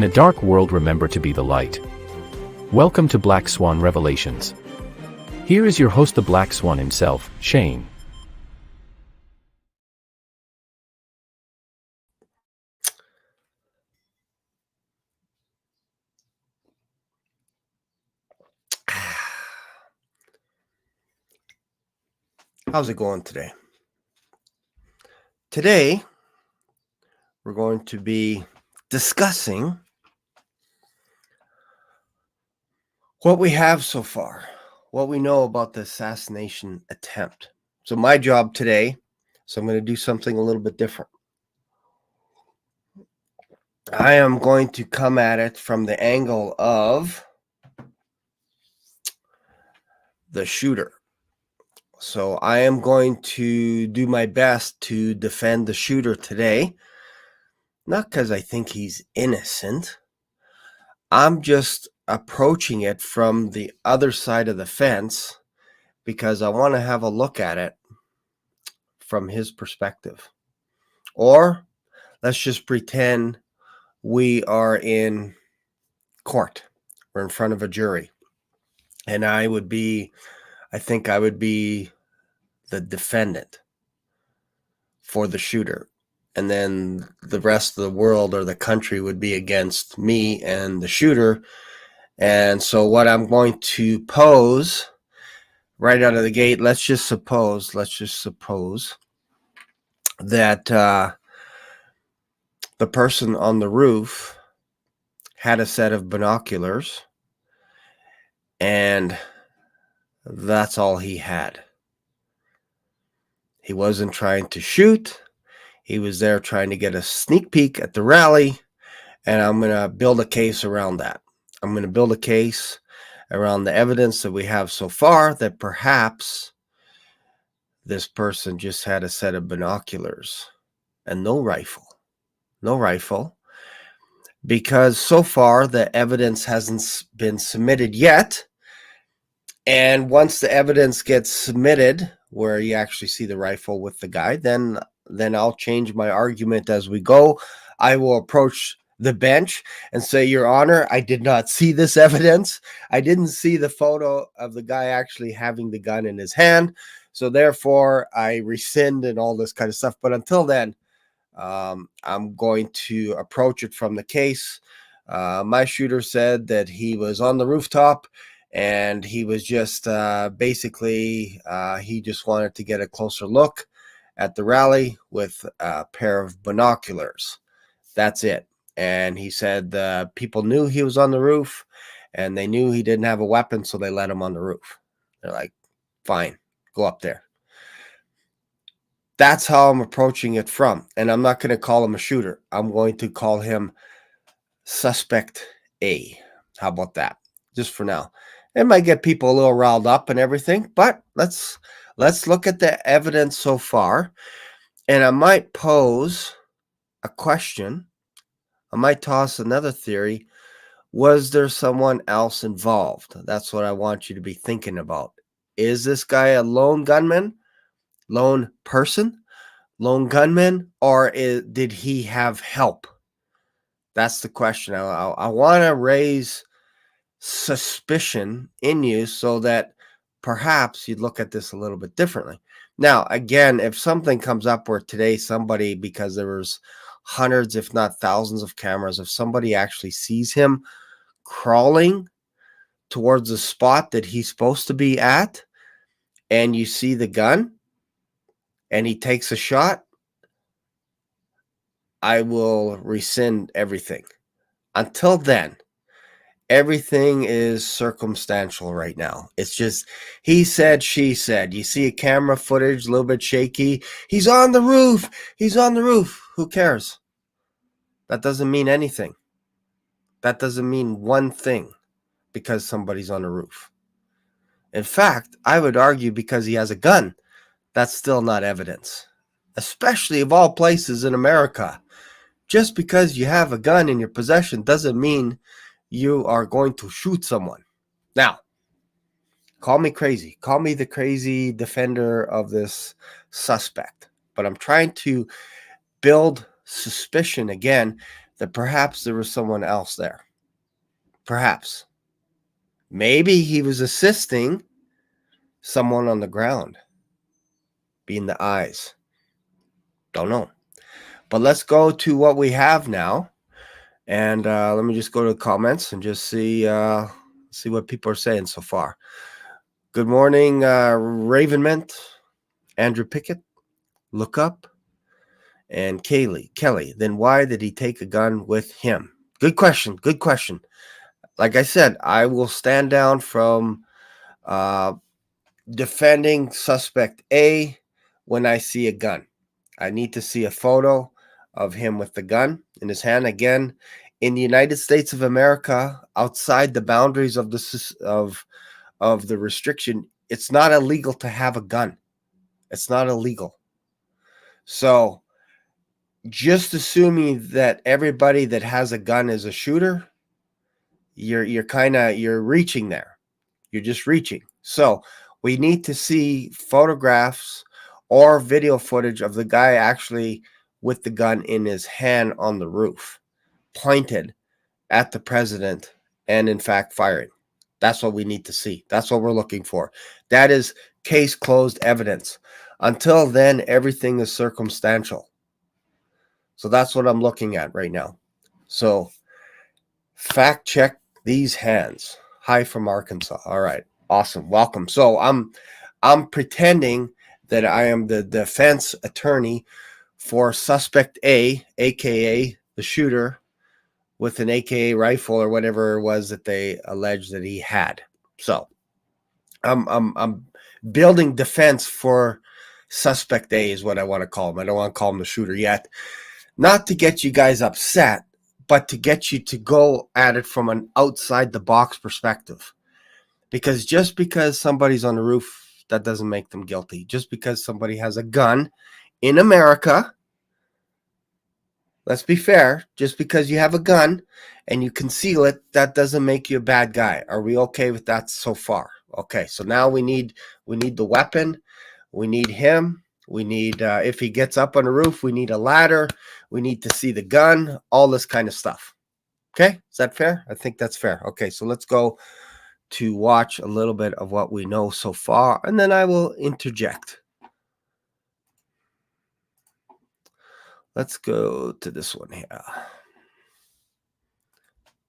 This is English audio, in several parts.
In a dark world, remember to be the light. Welcome to Black Swan Revelations. Here is your host, the Black Swan himself, Shane. How's it going today? Today, we're going to be discussing what we have so far, what we know about the assassination attempt. So my job today, I'm going to do something a little bit different. I am going to come at it from the angle of the shooter. So I am going to do my best to defend the shooter today, not because I think he's innocent. I'm just approaching it from the other side of the fence because I want to have a look at it from his perspective. Or let's just pretend we are in court. We're in front of a jury. And I think I would be the defendant for the shooter. And then the rest of the world or the country would be against me and the shooter. And so what I'm going to pose right out of the gate, let's just suppose that the person on the roof had a set of binoculars and that's all he had. He wasn't trying to shoot. He was there trying to get a sneak peek at the rally, and I'm going to build a case around that. I'm going to build a case around the evidence that we have so far that perhaps this person just had a set of binoculars and no rifle, because so far the evidence hasn't been submitted yet. And once the evidence gets submitted, where you actually see the rifle with the guy, then I'll change my argument as we go. I will approach the bench and say, Your Honor, I did not see this evidence. I didn't see the photo of the guy actually having the gun in his hand. So therefore, I rescind and all this kind of stuff. But until then, I'm going to approach it from the case. My shooter said that he was on the rooftop and he was just basically, he just wanted to get a closer look at the rally with a pair of binoculars. That's it. And he said the people knew he was on the roof and they knew he didn't have a weapon, so they let him on the roof. They're like, fine, go up there. That's how I'm approaching it from. And I'm not going to call him a shooter. I'm going to call him Suspect A. How about that? Just for now. It might get people a little riled up and everything, but let's look at the evidence so far. And I might pose a question. I might toss another theory. Was there someone else involved? That's what I want you to be thinking about. Is this guy a lone gunman? Lone person, lone gunman, or did he have help? That's the question. I want to raise suspicion in you so that perhaps you'd look at this a little bit differently. Now, again, if something comes up where today somebody, because there was hundreds, if not thousands of cameras, if somebody actually sees him crawling towards the spot that he's supposed to be at, and you see the gun, and he takes a shot, I will rescind everything. Until then, everything is circumstantial right now. It's just he said, she said. You see a camera footage, a little bit shaky. He's on the roof. He's on the roof. Who cares? That doesn't mean anything. That doesn't mean one thing because somebody's on the roof. In fact, I would argue because he has a gun, that's still not evidence, especially of all places in America. Just because you have a gun in your possession doesn't mean you are going to shoot someone. Now, call me crazy. Call me the crazy defender of this suspect. But I'm trying to build suspicion again that perhaps there was someone else there. Perhaps. Maybe he was assisting someone on the ground, being the eyes. Don't know. But let's go to what we have now. And let me just go to the comments and just see what people are saying so far. Good morning, Ravenment, Andrew Pickett, Look Up, and Kelly. Then why did he take a gun with him? Good question. Good question. Like I said, I will stand down from defending suspect A when I see a gun. I need to see a photo of him with the gun in his hand. Again, in the United States of America, outside the boundaries of the restriction, it's not illegal to have a gun. It's not illegal. So just assuming that everybody that has a gun is a shooter, you're reaching there. You're just reaching. So we need to see photographs or video footage of the guy actually with the gun in his hand on the roof, pointed at the president and in fact firing. That's what we need to see. That's what we're looking for. That is case closed evidence. Until then, everything is circumstantial. So that's what I'm looking at right now. So fact check these hands. Hi from Arkansas. All right. Awesome. Welcome. So I'm pretending that I am the defense attorney for suspect A, aka the shooter with an AKA rifle or whatever it was that they alleged that he had. So I'm building defense for suspect A is what I want to call him. I don't want to call him the shooter yet. Not to get you guys upset, but to get you to go at it from an outside the box perspective. Because just because somebody's on the roof, that doesn't make them guilty. Just because somebody has a gun in America, let's be fair, just because you have a gun and you conceal it, that doesn't make you a bad guy. Are we okay with that so far? Okay, so now we need the weapon. We need him. We need, if he gets up on the roof, we need a ladder. We need to see the gun, all this kind of stuff. Okay, is that fair? I think that's fair. Okay, so let's go to watch a little bit of what we know so far, and then I will interject. Let's go to this one here.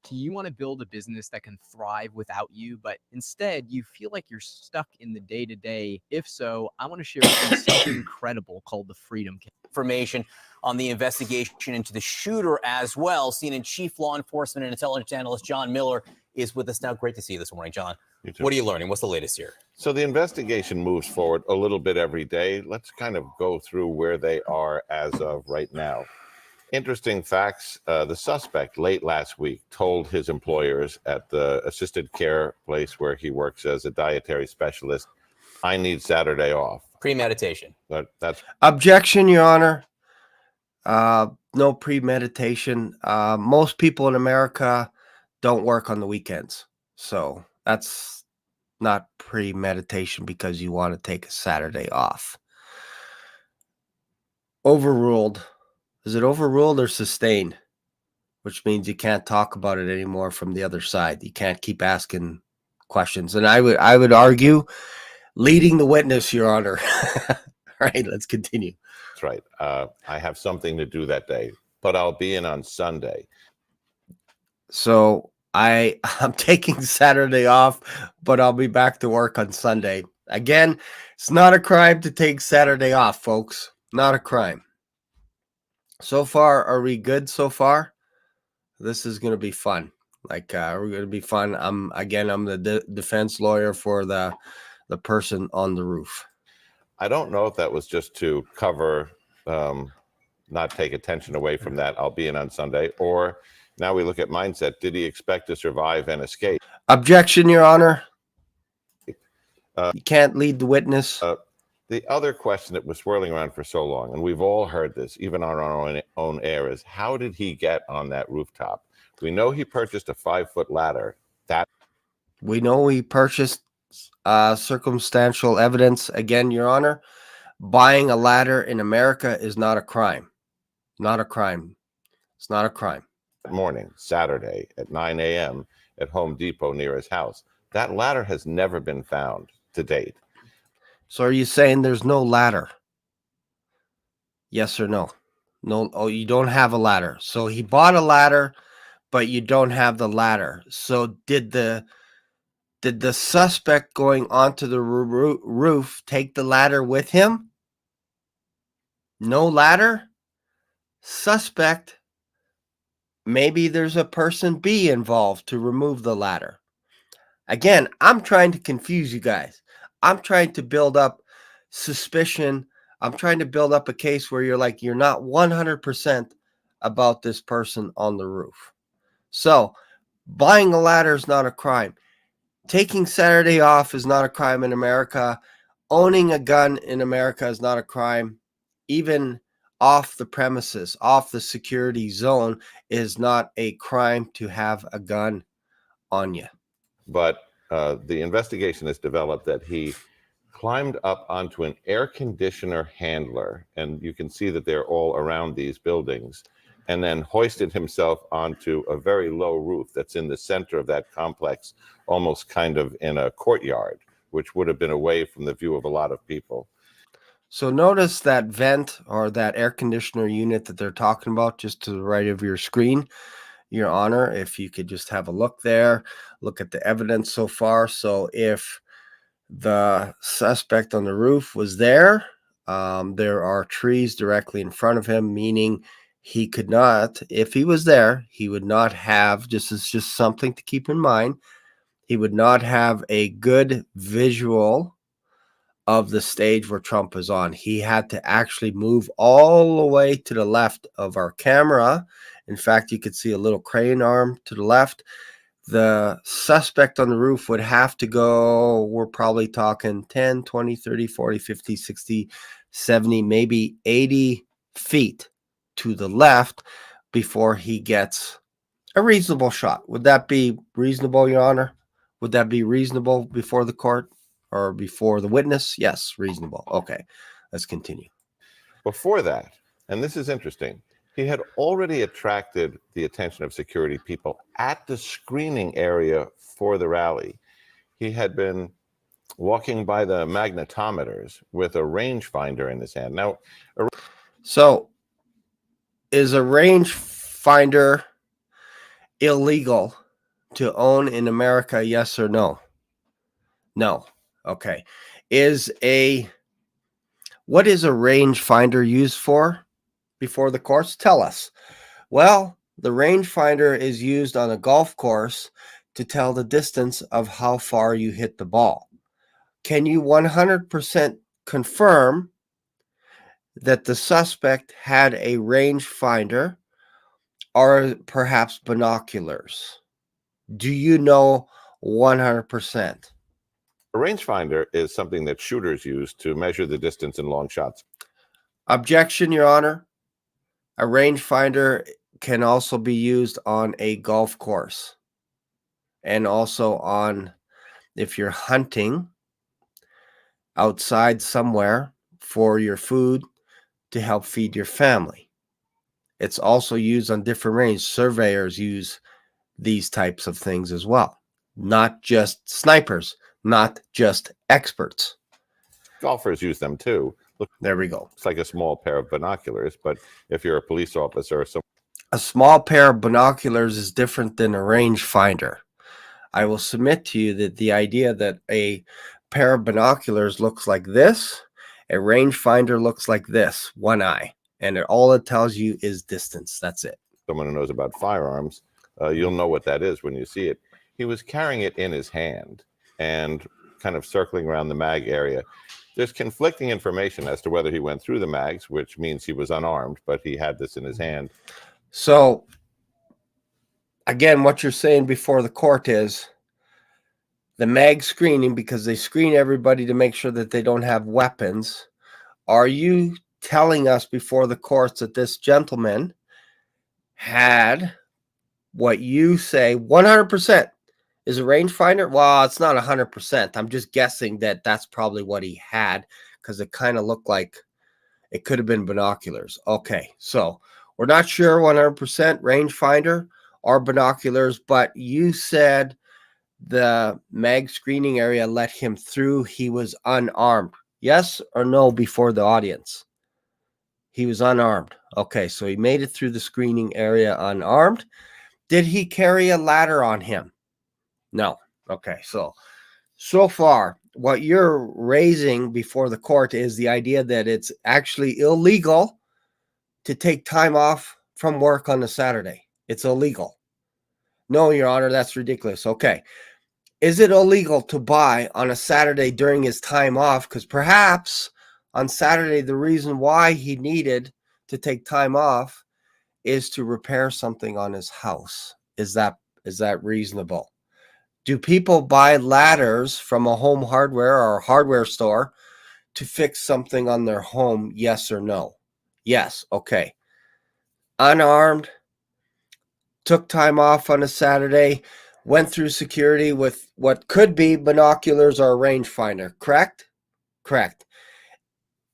Do you want to build a business that can thrive without you, but instead you feel like you're stuck in the day-to-day? If so, I want to share with you something incredible called the Freedom Kit. Information on the investigation into the shooter as well. CNN Chief Law Enforcement and Intelligence Analyst John Miller is with us now. Great to see you this morning, John. What are you learning? What's the latest here? So the investigation moves forward a little bit every day. Let's kind of go through where they are as of right now. Interesting facts. The suspect late last week told his employers at the assisted care place where he works as a dietary specialist, I need Saturday off. Premeditation. That's Objection, Your Honor. No premeditation. Most people in America don't work on the weekends. So that's not premeditation because you want to take a Saturday off. Overruled. Is it overruled or sustained? Which means you can't talk about it anymore from the other side. You can't keep asking questions. And I would argue leading the witness, Your Honor. All right, let's continue. That's right. I have something to do that day, but I'll be in on Sunday. So I'm taking Saturday off, but I'll be back to work on Sunday. Again, it's not a crime to take Saturday off, folks. Not a crime. So far, are we good so far? This is going to be fun. Like, we're going to be fun. I'm the defense lawyer for the person on the roof. I don't know if that was just to cover, not take attention away from that. I'll be in on Sunday. Or now we look at mindset. Did he expect to survive and escape? Objection, Your Honor. You can't lead the witness. The other question that was swirling around for so long, and we've all heard this, even on our own air, is how did he get on that rooftop? We know he purchased a 5-foot ladder. We know he purchased circumstantial evidence. Again, Your Honor, buying a ladder in America is not a crime. Not a crime. It's not a crime. morning, Saturday at 9 a.m. at Home Depot near his house. That ladder has never been found to date. So are you saying there's no ladder? Yes or no? No. Oh, you don't have a ladder. So he bought a ladder, but you don't have the ladder. So did the suspect going onto the roof take the ladder with him? No ladder? Suspect. Maybe there's a person B involved to remove the ladder. Again, I'm trying to confuse you guys. I'm trying to build up suspicion. I'm trying to build up a case where you're not 100% about this person on the roof. So buying a ladder is not a crime. Taking Saturday off is not a crime in America. Owning a gun in America is not a crime. Even off the premises, off the security zone, is not a crime to have a gun on you. But the investigation has developed that he climbed up onto an air conditioner handler, and you can see that they're all around these buildings, and then hoisted himself onto a very low roof that's in the center of that complex, almost kind of in a courtyard, which would have been away from the view of a lot of people. So notice that vent or that air conditioner unit that they're talking about just to the right of your screen, Your Honor. If you could just have a look there, look at the evidence so far. So if the suspect on the roof was there, there are trees directly in front of him, meaning he could not, if he was there, he would not have, this is just something to keep in mind, he would not have a good visual of the stage where Trump is on. He had to actually move all the way to the left of our camera. In fact, you could see a little crane arm to the left. The suspect on the roof would have to go, we're probably talking 10, 20, 30, 40, 50, 60, 70, maybe 80 feet to the left before he gets a reasonable shot. Would that be reasonable, Your Honor? Would that be reasonable before the court or before the witness? Yes, reasonable. Okay, let's continue. Before that, and this is interesting, he had already attracted the attention of security people at the screening area for the rally. He had been walking by the magnetometers with a rangefinder in his hand. Now, so is a rangefinder illegal to own in America? Yes or no? No. Okay. What is a rangefinder used for before the courts? Tell us. Well, the rangefinder is used on a golf course to tell the distance of how far you hit the ball. Can you 100% confirm that the suspect had a rangefinder or perhaps binoculars? Do you know 100%? a rangefinder is something that shooters use to measure the distance in long shots. Objection, Your Honor. A rangefinder can also be used on a golf course and also on, if you're hunting outside somewhere for your food to help feed your family. It's also used on different ranges. Surveyors use these types of things as well. Not just snipers, not just experts. Golfers use them too. Look, there we go. It's like a small pair of binoculars, but if you're a police officer or a small pair of binoculars is different than a rangefinder. I will submit to you that the idea that a pair of binoculars looks like this, a rangefinder looks like this, one eye, and all it tells you is distance. That's it. Someone who knows about firearms, you'll know what that is when you see it. He was carrying it in his hand and kind of circling around the mag area. There's conflicting information as to whether he went through the mags, which means he was unarmed, but he had this in his hand. So, again, what you're saying before the court is the mag screening, because they screen everybody to make sure that they don't have weapons. Are you telling us before the courts that this gentleman had what you say 100% is a rangefinder? Well, it's not 100%. I'm just guessing that that's probably what he had because it kind of looked like it could have been binoculars. Okay, so we're not sure 100% rangefinder. or binoculars, but you said the mag screening area let him through. He was unarmed. Yes or no before the audience? He was unarmed. Okay, so he made it through the screening area unarmed. Did he carry a ladder on him? No. Okay, so far, what you're raising before the court is the idea that it's actually illegal to take time off from work on a Saturday. It's illegal. No, Your Honor, that's ridiculous. Okay. Is it illegal to buy on a Saturday during his time off? Because perhaps on Saturday, the reason why he needed to take time off is to repair something on his house. Is that reasonable? Do people buy ladders from a home hardware or hardware store to fix something on their home? Yes or no? Yes. Okay. Unarmed, took time off on a Saturday, went through security with what could be binoculars or a rangefinder. Correct? Correct.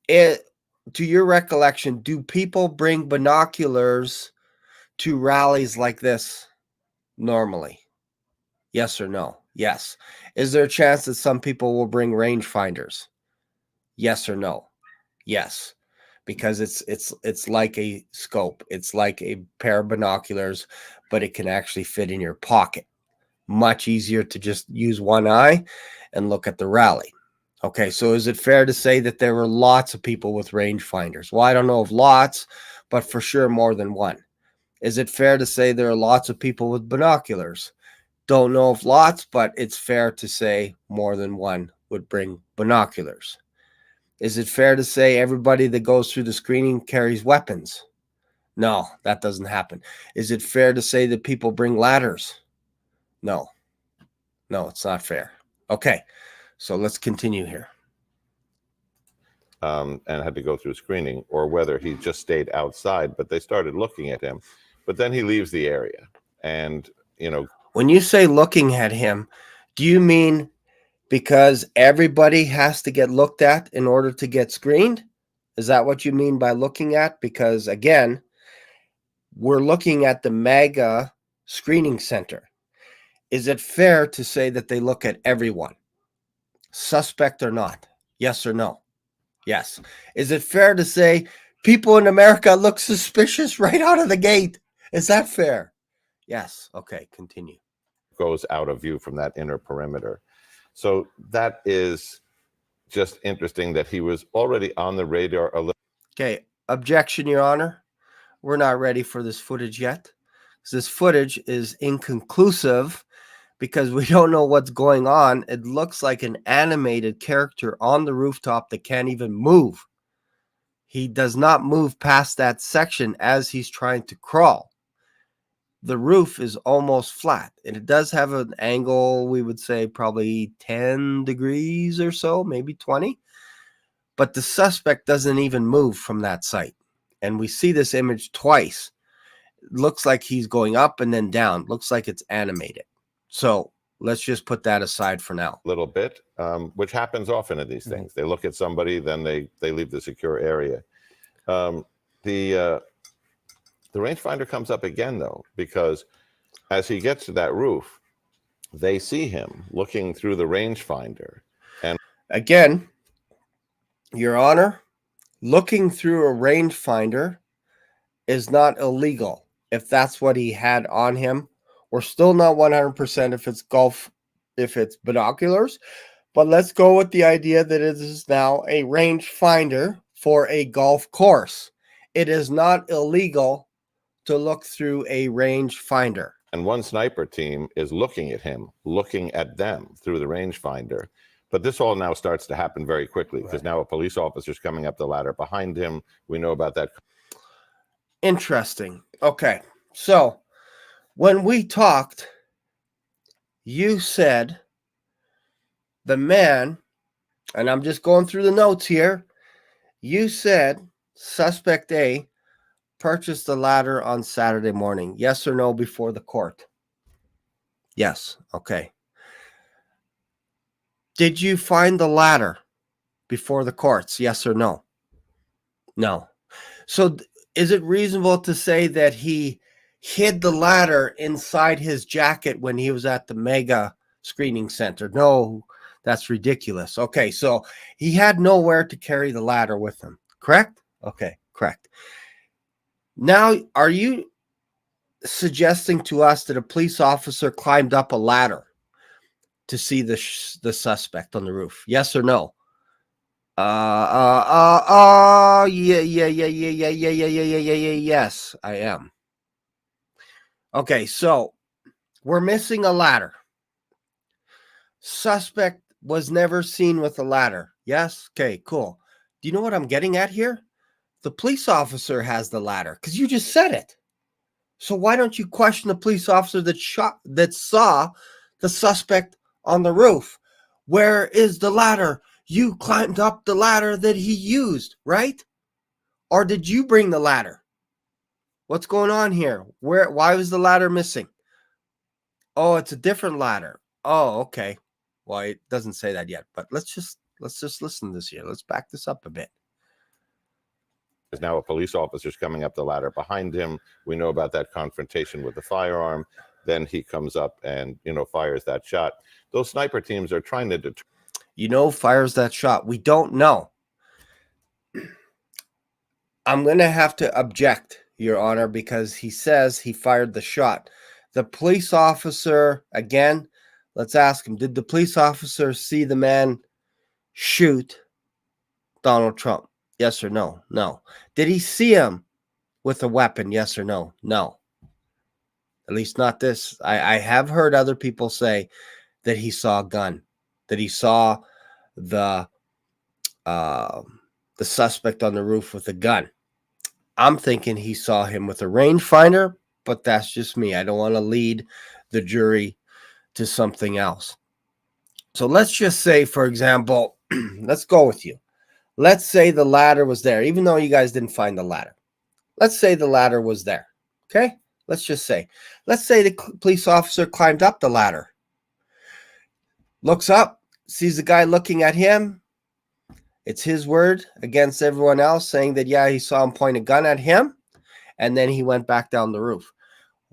To your recollection, do people bring binoculars to rallies like this normally? Yes or no? Yes. Is there a chance that some people will bring rangefinders? Yes or no? Yes. Because it's like a scope. It's like a pair of binoculars, but it can actually fit in your pocket. Much easier to just use one eye and look at the rally. Okay, so is it fair to say that there were lots of people with rangefinders? Well, I don't know of lots, but for sure more than one. Is it fair to say there are lots of people with binoculars? Don't know of lots, but it's fair to say more than one would bring binoculars. Is it fair to say everybody that goes through the screening carries weapons? No, that doesn't happen. Is it fair to say that people bring ladders? No. No, it's not fair. Okay, so let's continue here. And had to go through screening, or whether he just stayed outside, but they started looking at him. But then he leaves the area. And, when you say looking at him, do you mean because everybody has to get looked at in order to get screened? Is that what you mean by looking at? Because again, we're looking at the mega screening center. Is it fair to say that they look at everyone, suspect or not? Yes or no? Yes. Is it fair to say people in America look suspicious right out of the gate? Is that fair? Yes. Okay, continue. Goes out of view from that inner perimeter. So that is just interesting that he was already on the radar a little. Okay, objection, Your Honor. We're not ready for this footage yet. This footage is inconclusive because we don't know what's going on. It looks like an animated character on the rooftop that can't even move. He does not move past that section as he's trying to crawl. The roof is almost flat, and it does have an angle, we would say probably 10 degrees or so, maybe 20. But the suspect doesn't even move from that site. And we see this image twice. It looks like he's going up and then down. Looks like it's animated. So let's just put that aside for now. A little bit, which happens often in these things. They look at somebody, then they leave the secure area. The rangefinder comes up again, though, because as he gets to that roof, they see him looking through the rangefinder. And again, Your Honor, looking through a rangefinder is not illegal if that's what he had on him. We're still not 100% if it's binoculars, but let's go with the idea that it is now a rangefinder for a golf course. It is not illegal to look through a rangefinder. And one sniper team is looking at him, looking at them through the rangefinder. But this all now starts to happen very quickly because now a police officer's coming up the ladder behind him. We know about that. Interesting. Okay. So when we talked, you said the man, and I'm just going through the notes here. You said suspect A purchased the ladder on Saturday morning. Yes or no before the court? Yes. Okay. Did you find the ladder before the courts? Yes or no? No. So is it reasonable to say that he hid the ladder inside his jacket when he was at the mega screening center. No, that's ridiculous. Okay, so he had nowhere to carry the ladder with him, correct? Okay, correct. Now, are you suggesting to us that a police officer climbed up a ladder to see the suspect on the roof? Yes or no? Yes, I am. Okay, so we're missing a ladder. Suspect was never seen with a ladder. Yes? Okay, cool. Do you know what I'm getting at here? The police officer has the ladder because you just said it. So why don't you question the police officer that saw the suspect on the roof? Where is the ladder? You climbed up the ladder that he used, right? Or did you bring the ladder? What's going on here? Why was the ladder missing? Oh, it's a different ladder. Oh, okay. Well, it doesn't say that yet, but let's just listen to this here. Let's back this up a bit. There's now a police officer's coming up the ladder behind him. We know about that confrontation with the firearm. Then he comes up and, fires that shot. Those sniper teams are trying to determine. Fires that shot. We don't know. I'm going to have to object, Your Honor, because he says he fired the shot. The police officer, again, let's ask him, did the police officer see the man shoot Donald Trump? Yes or no? No. Did he see him with a weapon? Yes or no? No. At least not this. I have heard other people say that he saw a gun, that he saw the suspect on the roof with a gun. I'm thinking he saw him with a rangefinder, but that's just me. I don't want to lead the jury to something else. So let's just say, for example, let's go with you. Let's say the ladder was there, even though you guys didn't find the ladder. Let's say the ladder was there. Okay? Let's say the police officer climbed up the ladder, looks up, sees the guy looking at him. It's his word against everyone else saying that, yeah, he saw him point a gun at him, and then he went back down the roof.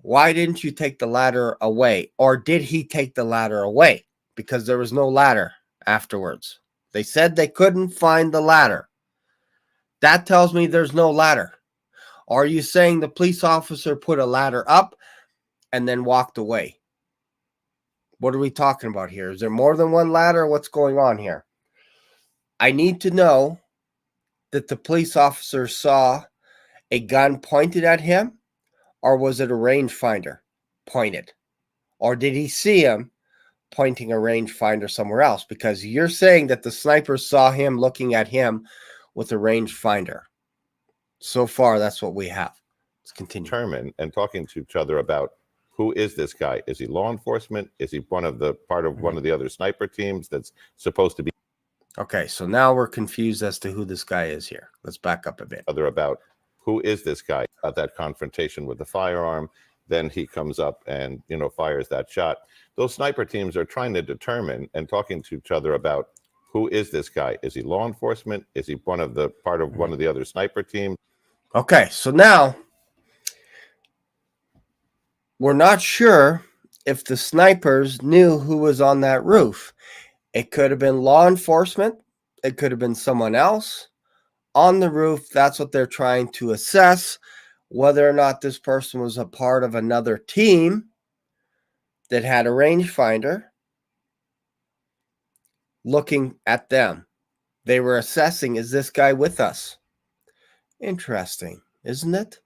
Why didn't you take the ladder away? Or did he take the ladder away? Because there was no ladder afterwards. They said they couldn't find the ladder. That tells me there's no ladder. Are you saying the police officer put a ladder up and then walked away? What are we talking about here? Is there more than one ladder? What's going on here? I need to know that the police officer saw a gun pointed at him, or was it a rangefinder pointed? Or did he see him pointing a rangefinder somewhere else? Because you're saying that the sniper saw him looking at him with a rangefinder. So far, that's what we have. Let's continue. Determine and talking to each other about who is this guy? Is he law enforcement? Is he part of one of the other sniper teams that's supposed to be? Okay, so now we're confused as to who this guy is here. Let's back up a bit. About who is this guy? About that confrontation with the firearm. Then he comes up and, fires that shot. Those sniper teams are trying to determine and talking to each other about who is this guy? Is he law enforcement? Is he part of one of the other sniper teams? Okay, so now we're not sure if the snipers knew who was on that roof. It could have been law enforcement. It could have been someone else on the roof. That's what they're trying to assess, whether or not this person was a part of another team that had a rangefinder looking at them. They were assessing, is this guy with us? Interesting, isn't it?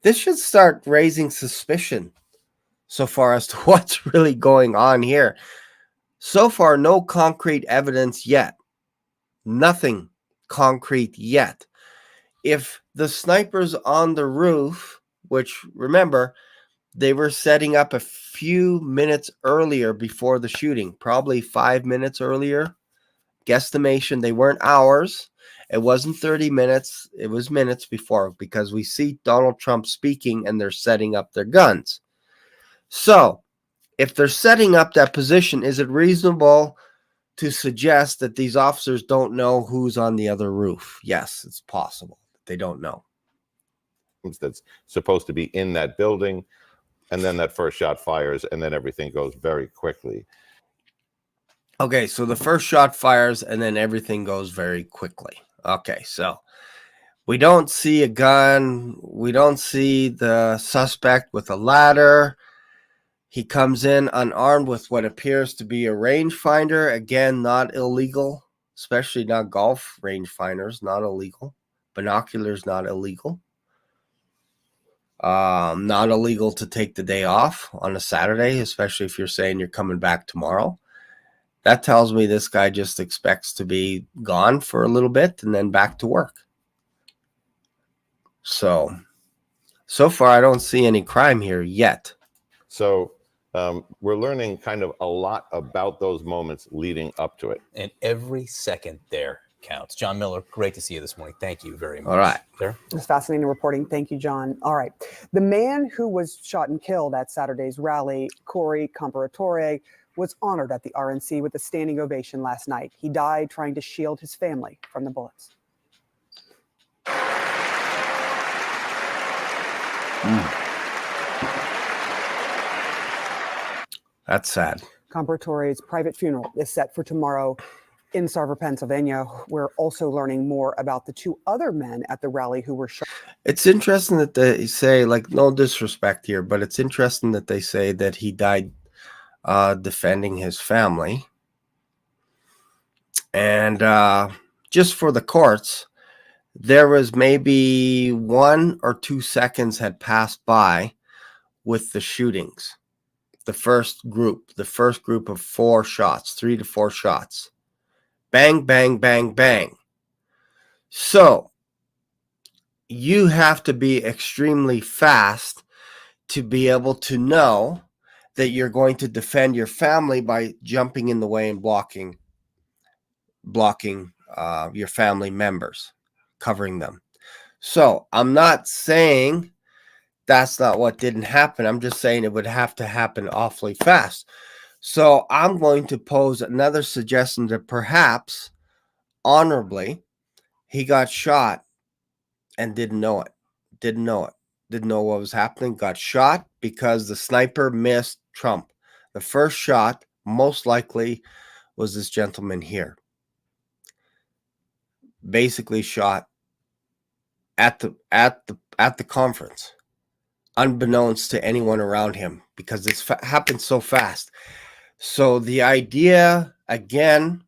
This should start raising suspicion so far as to what's really going on here. So far, no concrete evidence yet. Nothing concrete yet. If the snipers on the roof, which remember, they were setting up a few minutes earlier before the shooting, probably 5 minutes earlier. Guesstimation, they weren't hours. It wasn't 30 minutes. It was minutes before, because we see Donald Trump speaking and they're setting up their guns. So, if they're setting up that position, is it reasonable to suggest that these officers don't know who's on the other roof? Yes, it's possible. They don't know. that's supposed to be in that building. And then that first shot fires, and then everything goes very quickly. Okay, so the first shot fires, and then everything goes very quickly. Okay, so we don't see a gun. We don't see the suspect with a ladder. He comes in unarmed with what appears to be a rangefinder. Again, not illegal, especially not golf rangefinders, not illegal. Binoculars, not illegal. Not illegal to take the day off on a Saturday, especially if you're saying you're coming back tomorrow. That tells me this guy just expects to be gone for a little bit and then back to work. So far, I don't see any crime here yet. So we're learning kind of a lot about those moments leading up to it. And every second there counts. John Miller, great to see you this morning. Thank you very much. All right. There. It's fascinating reporting. Thank you, John. All right. The man who was shot and killed at Saturday's rally, Corey Comparatore, was honored at the RNC with a standing ovation last night. He died trying to shield his family from the bullets. That's sad. Comparatore's private funeral is set for tomorrow in Sarver, Pennsylvania. We're also learning more about the two other men at the rally who were shot. It's interesting that they say, like, no disrespect here, but it's interesting that they say that he died defending his family. And just for the courts, there was maybe 1 or 2 seconds had passed by with the shootings. The first group of 4 shots, 3 to 4 shots. Bang, bang, bang, bang. So you have to be extremely fast to be able to know that you're going to defend your family by jumping in the way and blocking your family members, covering them. So I'm not saying that's not what didn't happen. I'm just saying it would have to happen awfully fast. So I'm going to pose another suggestion that perhaps honorably he got shot and didn't know it. Didn't know what was happening. Got shot because the sniper missed Trump. The first shot most likely was this gentleman here. Basically shot at the conference, unbeknownst to anyone around him, because this happened so fast. So the idea, again,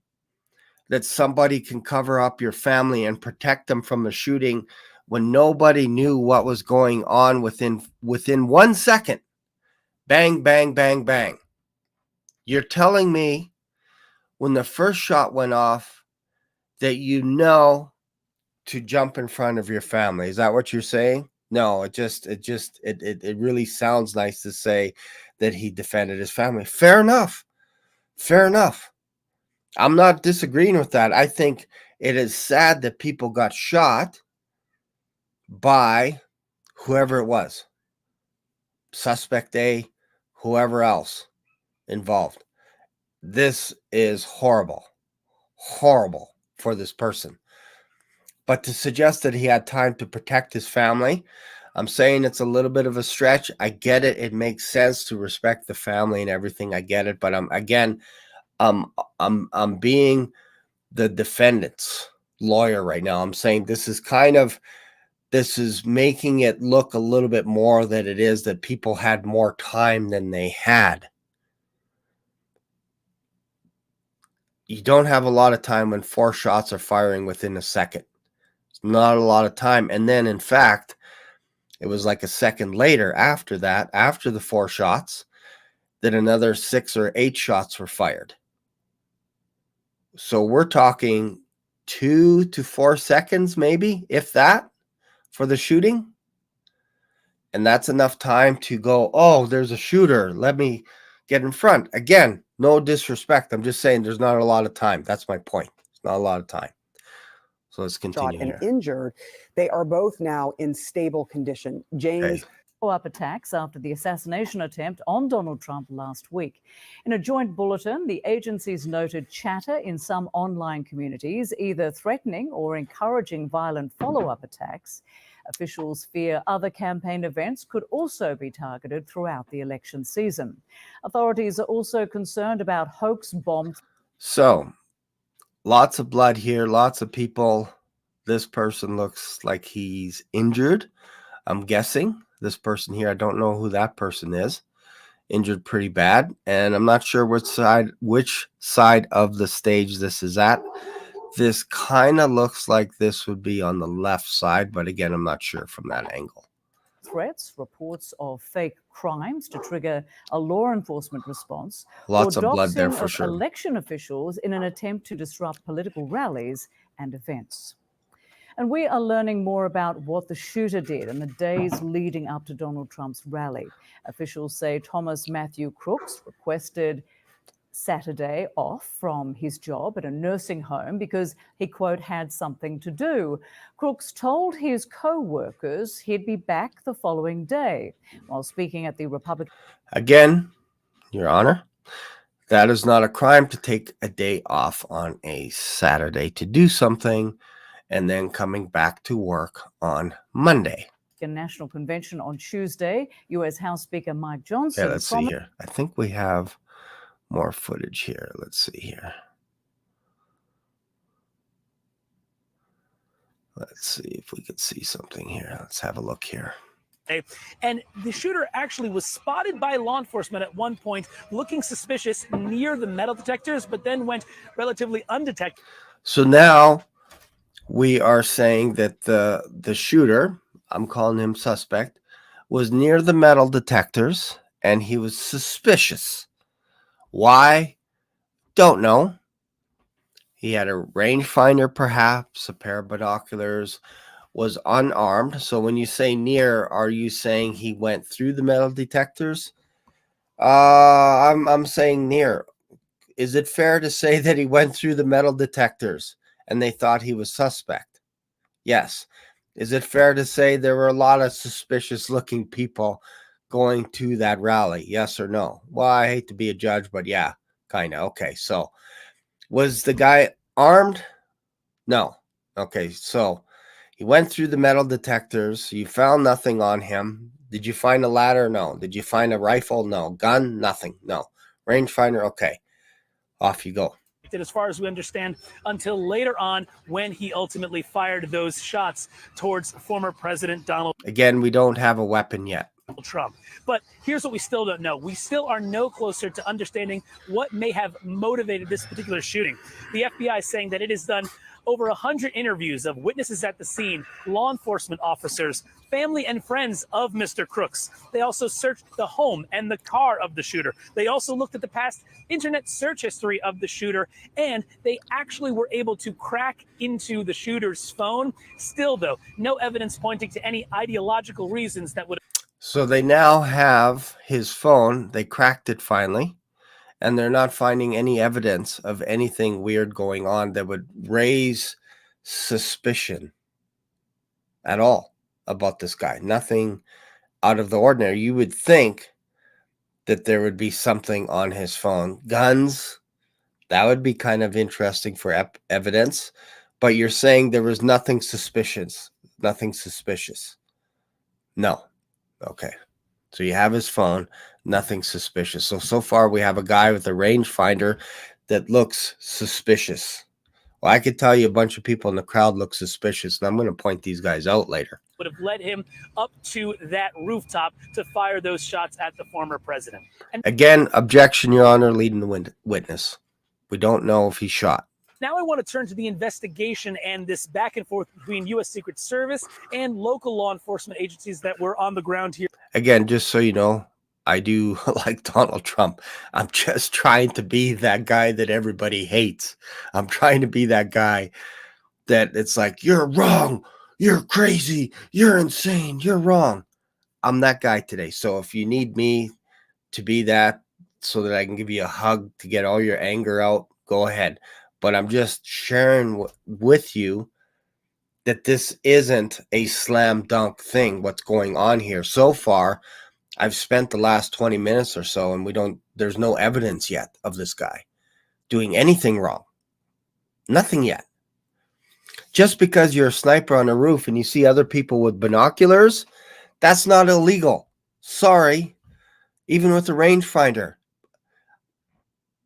that somebody can cover up your family and protect them from a shooting when nobody knew what was going on within 1 second. Bang, bang, bang, bang. You're telling me when the first shot went off that you know to jump in front of your family. Is that what you're saying? No, it really sounds nice to say that he defended his family. Fair enough. I'm not disagreeing with that. I think it is sad that people got shot by whoever it was. Suspect A, whoever else involved. This is horrible for this person. But to suggest that he had time to protect his family, I'm saying it's a little bit of a stretch. I get it. It makes sense to respect the family and everything. I get it. But I'm being the defendant's lawyer right now. I'm saying this is making it look a little bit more that it is that people had more time than they had. You don't have a lot of time when 4 shots are firing within a second. It's not a lot of time. And then, in fact, it was like a second later after that, after the 4 shots, that another 6 or 8 shots were fired. So we're talking 2 to 4 seconds, maybe, if that, for the shooting. And that's enough time to go, oh, there's a shooter. Let me get in front. Again, no disrespect. I'm just saying there's not a lot of time. That's my point. It's not a lot of time. So let's continue Shot and here. injured. They are both now in stable condition. James. Follow-up attacks after the assassination attempt on Donald Trump last week. In a joint bulletin, the agencies noted chatter in some online communities, either threatening or encouraging violent follow-up attacks. Officials fear other campaign events could also be targeted throughout the election season. Authorities are also concerned about hoax bombs. So, lots of blood here, lots of people. This person looks like he's injured. I'm guessing this person here, I don't know who that person is, injured pretty bad. And I'm not sure which side of the stage this is at. This kind of looks like this would be on the left side, but again, I'm not sure from that angle. Threats, reports of fake crimes to trigger a law enforcement response, Lots or of blood there doxing for of sure. election officials in an attempt to disrupt political rallies and events. And we are learning more about what the shooter did in the days leading up to Donald Trump's rally. Officials say Thomas Matthew Crooks requested Saturday off from his job at a nursing home because he, quote, had something to do. Crooks told his co-workers he'd be back the following day. While speaking at the Republican... Again, Your Honor, that is not a crime to take a day off on a Saturday to do something and then coming back to work on Monday. National Convention on Tuesday, U.S. House Speaker Mike Johnson... Yeah, let's see here. I think we have more footage here. Let's see here. Let's see if we could see something here. Let's have a look here. And the shooter actually was spotted by law enforcement at one point looking suspicious near the metal detectors, but then went relatively undetected. So now we are saying that the shooter, I'm calling him suspect, was near the metal detectors and he was suspicious. Why? Don't know. He had a rangefinder, perhaps, a pair of binoculars, was unarmed. So when you say near, are you saying he went through the metal detectors? I'm saying near. Is it fair to say that he went through the metal detectors and they thought he was suspect? Yes. Is it fair to say there were a lot of suspicious looking people going to that rally? Yes or no? Well, I hate to be a judge, but yeah, kind of. Okay, so was the guy armed? No. Okay, so he went through the metal detectors. You found nothing on him. Did you find a ladder? No. Did you find a rifle? No. Gun? Nothing. No. Rangefinder? Okay. Off you go. As far as we understand, until later on when he ultimately fired those shots towards former President Donald. Again, we don't have a weapon yet. Trump. But here's what we still don't know. We still are no closer to understanding what may have motivated this particular shooting. The FBI is saying that it has done over 100 interviews of witnesses at the scene, law enforcement officers, family and friends of Mr. Crooks. They also searched the home and the car of the shooter. They also looked at the past internet search history of the shooter, and they actually were able to crack into the shooter's phone. Still, though, no evidence pointing to any ideological reasons that would... So they now have his phone. They cracked it finally, and they're not finding any evidence of anything weird going on that would raise suspicion at all about this guy. Nothing out of the ordinary. You would think that there would be something on his phone. Guns, that would be kind of interesting for evidence, but you're saying there was nothing suspicious. Nothing suspicious. No. Okay, so you have his phone, nothing suspicious. So far we have a guy with a rangefinder that looks suspicious. Well, I could tell you a bunch of people in the crowd look suspicious, and I'm going to point these guys out later. Would have led him up to that rooftop to fire those shots at the former president. And again, objection, Your Honor, leading the witness. We don't know if he shot. now I want to turn to the investigation and this back and forth between U.S. Secret Service and local law enforcement agencies that were on the ground here. Again, just so you know, I do like Donald Trump. I'm just trying to be that guy that everybody hates. I'm trying to be that guy that it's like, you're wrong, you're crazy, you're insane, you're wrong. I'm that guy today. So if you need me to be that so that I can give you a hug to get all your anger out, go ahead. But I'm just sharing with you that this isn't a slam dunk thing, what's going on here. So far, I've spent the last 20 minutes or so, and there's no evidence yet of this guy doing anything wrong. Nothing yet. Just because you're a sniper on a roof and you see other people with binoculars, that's not illegal. Sorry. Even with a rangefinder.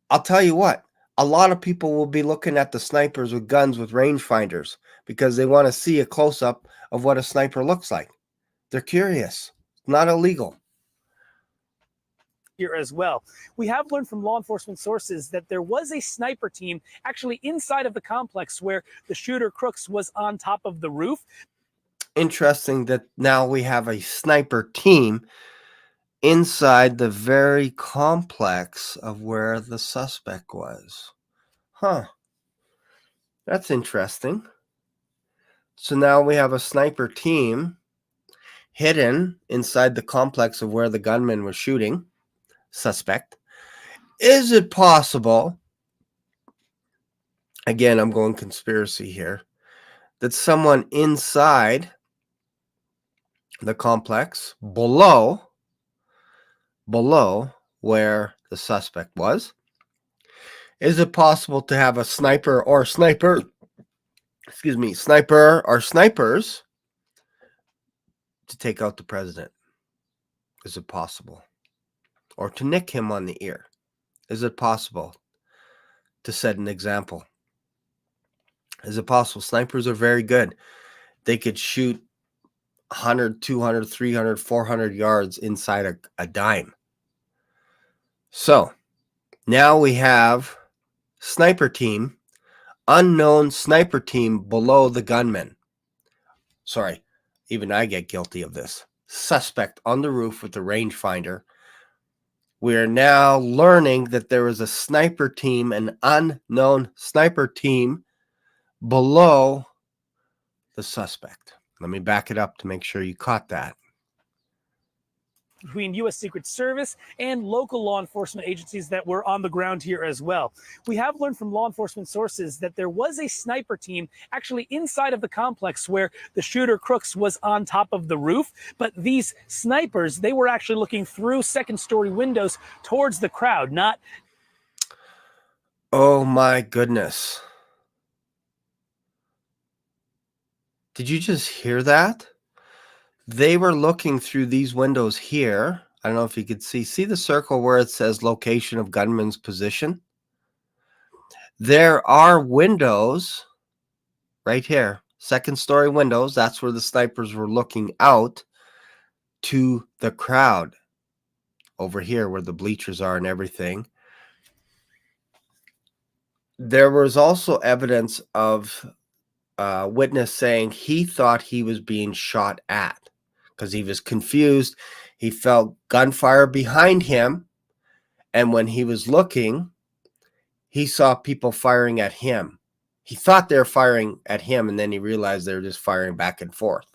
I'll tell you what, a lot of people will be looking at the snipers with guns with rangefinders because they want to see a close-up of what a sniper looks like. They're curious. It's not illegal. Here as well. We have learned from law enforcement sources that there was a sniper team actually inside of the complex where the shooter Crooks was on top of the roof. Interesting that now we have a sniper team inside the very complex of where the suspect was. Huh. That's interesting. So now we have a sniper team hidden inside the complex of where the gunman was shooting. Suspect. Is it possible, again, I'm going conspiracy here, that someone inside the complex below where the suspect was, is it possible to have a sniper or snipers to take out the president? Is it possible? Or to nick him on the ear? Is it possible to set an example? Is it possible? Snipers are very good. They could shoot 100, 200, 300, 400 yards inside a dime. So now we have sniper team, unknown sniper team below the gunman. Sorry, even I get guilty of this. Suspect on the roof with the rangefinder. We are now learning that there is a sniper team, an unknown sniper team below the suspect. Let me back it up to make sure you caught that. Between U.S. Secret Service and local law enforcement agencies that were on the ground here as well. We have learned from law enforcement sources that there was a sniper team actually inside of the complex where the shooter Crooks was on top of the roof. But these snipers, they were actually looking through second-story windows towards the crowd, not... Oh my goodness. Did you just hear that? They were looking through these windows here. I don't know if you could see the circle where it says location of gunman's position. There are windows right here, second story windows. That's where the snipers were looking out to the crowd over here where the bleachers are and everything. There was also evidence of a witness saying he thought he was being shot at, because he was confused. He felt gunfire behind him. And when he was looking, he saw people firing at him. He thought they were firing at him, and then he realized they were just firing back and forth.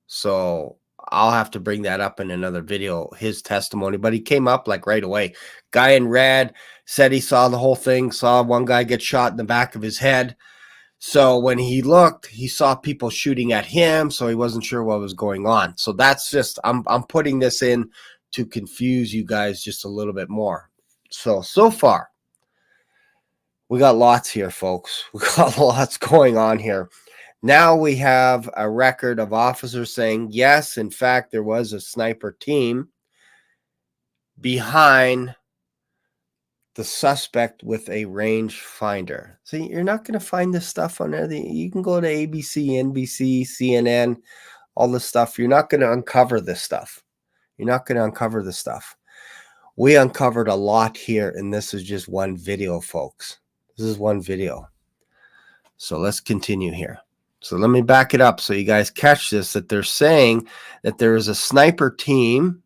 So I'll have to bring that up in another video, his testimony. But he came up like right away. Guy in red said he saw the whole thing, saw one guy get shot in the back of his head. So when he looked, he saw people shooting at him, so he wasn't sure what was going on. So that's just, I'm putting this in to confuse you guys just a little bit more. So far, we got lots here, folks. We got lots going on here. Now we have a record of officers saying, yes, in fact, there was a sniper team behind the suspect with a rangefinder. See, you're not going to find this stuff on there. You can go to ABC, NBC, CNN, all this stuff. You're not going to uncover this stuff. You're not going to uncover this stuff. We uncovered a lot here, and this is just one video, folks. This is one video. So let's continue here. So let me back it up so you guys catch this, that they're saying that there is a sniper team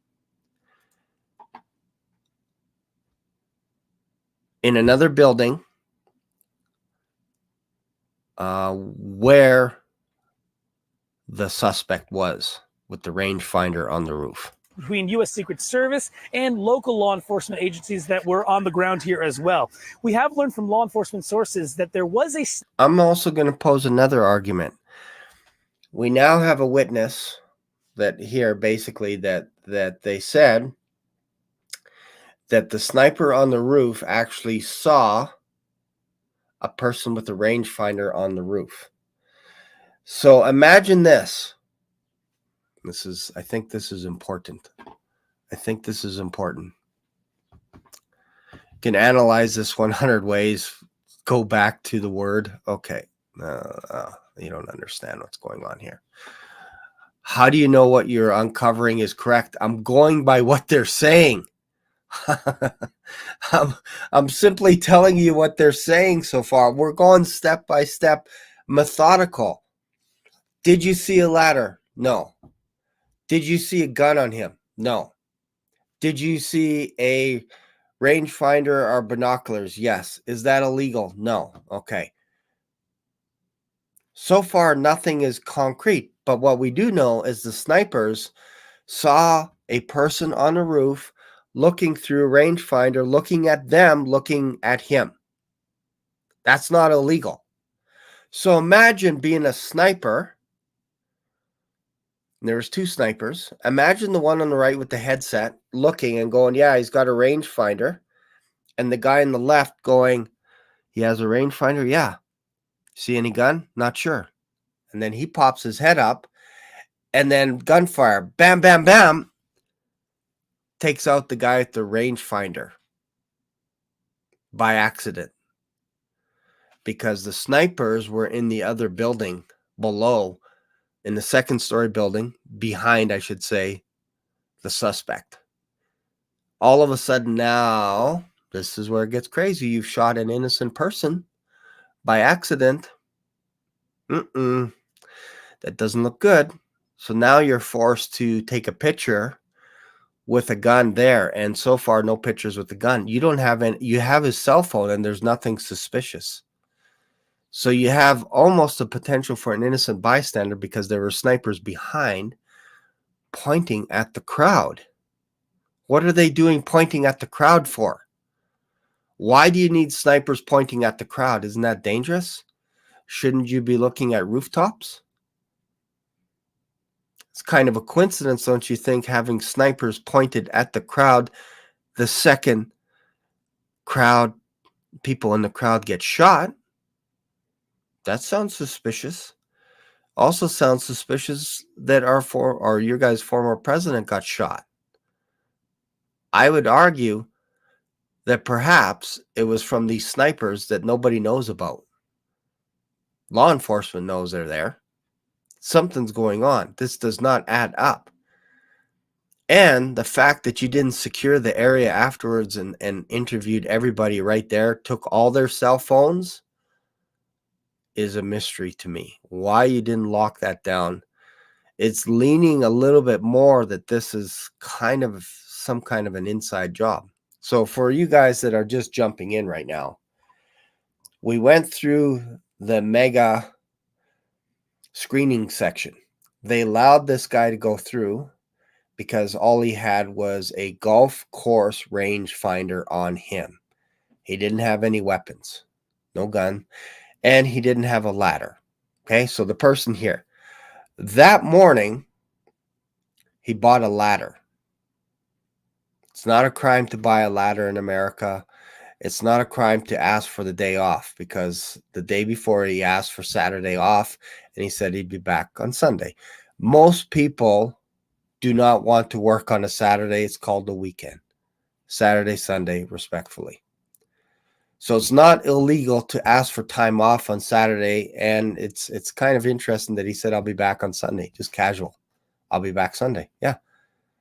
in another building where the suspect was with the rangefinder on the roof. Between U.S. Secret Service and local law enforcement agencies that were on the ground here as well. We have learned from law enforcement sources that there was a... I'm also going to pose another argument. We now have a witness that here basically that they said that the sniper on the roof actually saw a person with a rangefinder on the roof. So imagine this. I think this is important. I think this is important. You can analyze this 100 ways. Go back to the word. Okay. You don't understand what's going on here. How do you know what you're uncovering is correct? I'm going by what they're saying. I'm simply telling you what they're saying so far. We're going step by step, methodical. Did you see a ladder? No. Did you see a gun on him? No. Did you see a rangefinder or binoculars? Yes. Is that illegal? No. Okay. So far, nothing is concrete. But what we do know is the snipers saw a person on a roof looking through a rangefinder, looking at them, looking at him. That's not illegal. So imagine being a sniper. There was two snipers. Imagine the one on the right with the headset looking and going, yeah, he's got a rangefinder. And the guy on the left going, he has a rangefinder? Yeah. See any gun? Not sure. And then he pops his head up and then gunfire. Bam, bam, bam. Takes out the guy at the rangefinder by accident. Because the snipers were in the other building below, in the second story building, behind, I should say, the suspect. All of a sudden now, this is where it gets crazy. You've shot an innocent person by accident. That doesn't look good. So now you're forced to take a picture with a gun there. And so far, no pictures with the gun. You don't have any, you have his cell phone and there's nothing suspicious. So you have almost a potential for an innocent bystander because there were snipers behind pointing at the crowd. What are they doing pointing at the crowd for? Why do you need snipers pointing at the crowd? Isn't that dangerous? Shouldn't you be looking at rooftops? It's kind of a coincidence, don't you think, having snipers pointed at the crowd the second people in the crowd get shot? That sounds suspicious. Also sounds suspicious that your guys' former president got shot. I would argue that perhaps it was from these snipers that nobody knows about. Law enforcement knows they're there. Something's going on. This does not add up. And the fact that you didn't secure the area afterwards and interviewed everybody right there, took all their cell phones, is a mystery to me. Why you didn't lock that down? It's leaning a little bit more that this is kind of some kind of an inside job. So for you guys that are just jumping in right now, we went through the mega screening section. They allowed this guy to go through because all he had was a golf course rangefinder on him. He didn't have any weapons, no gun, and he didn't have a ladder. Okay, so the person here, that morning, he bought a ladder. It's not a crime to buy a ladder in America. It's not a crime to ask for the day off, because the day before he asked for Saturday off and he said he'd be back on Sunday. Most people do not want to work on a Saturday. It's called the weekend. Saturday, Sunday, respectfully. So it's not illegal to ask for time off on Saturday, and it's kind of interesting that he said, I'll be back on Sunday, just casual. I'll be back Sunday. Yeah.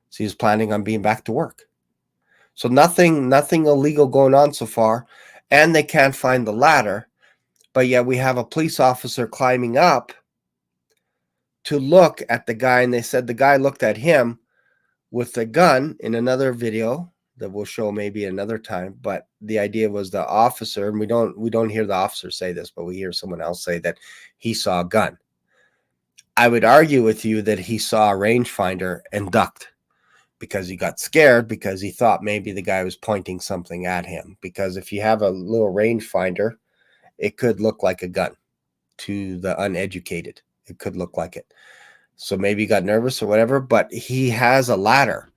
So he's planning on being back to work. So nothing illegal going on so far, and they can't find the ladder, but yet we have a police officer climbing up to look at the guy, and they said the guy looked at him with a gun in another video that we'll show maybe another time. But the idea was the officer, and we don't hear the officer say this, but we hear someone else say that he saw a gun. I would argue with you that he saw a rangefinder and ducked because he got scared, because he thought maybe the guy was pointing something at him. Because if you have a little rangefinder, it could look like a gun to the uneducated. It could look like it. So maybe he got nervous or whatever, but he has a ladder.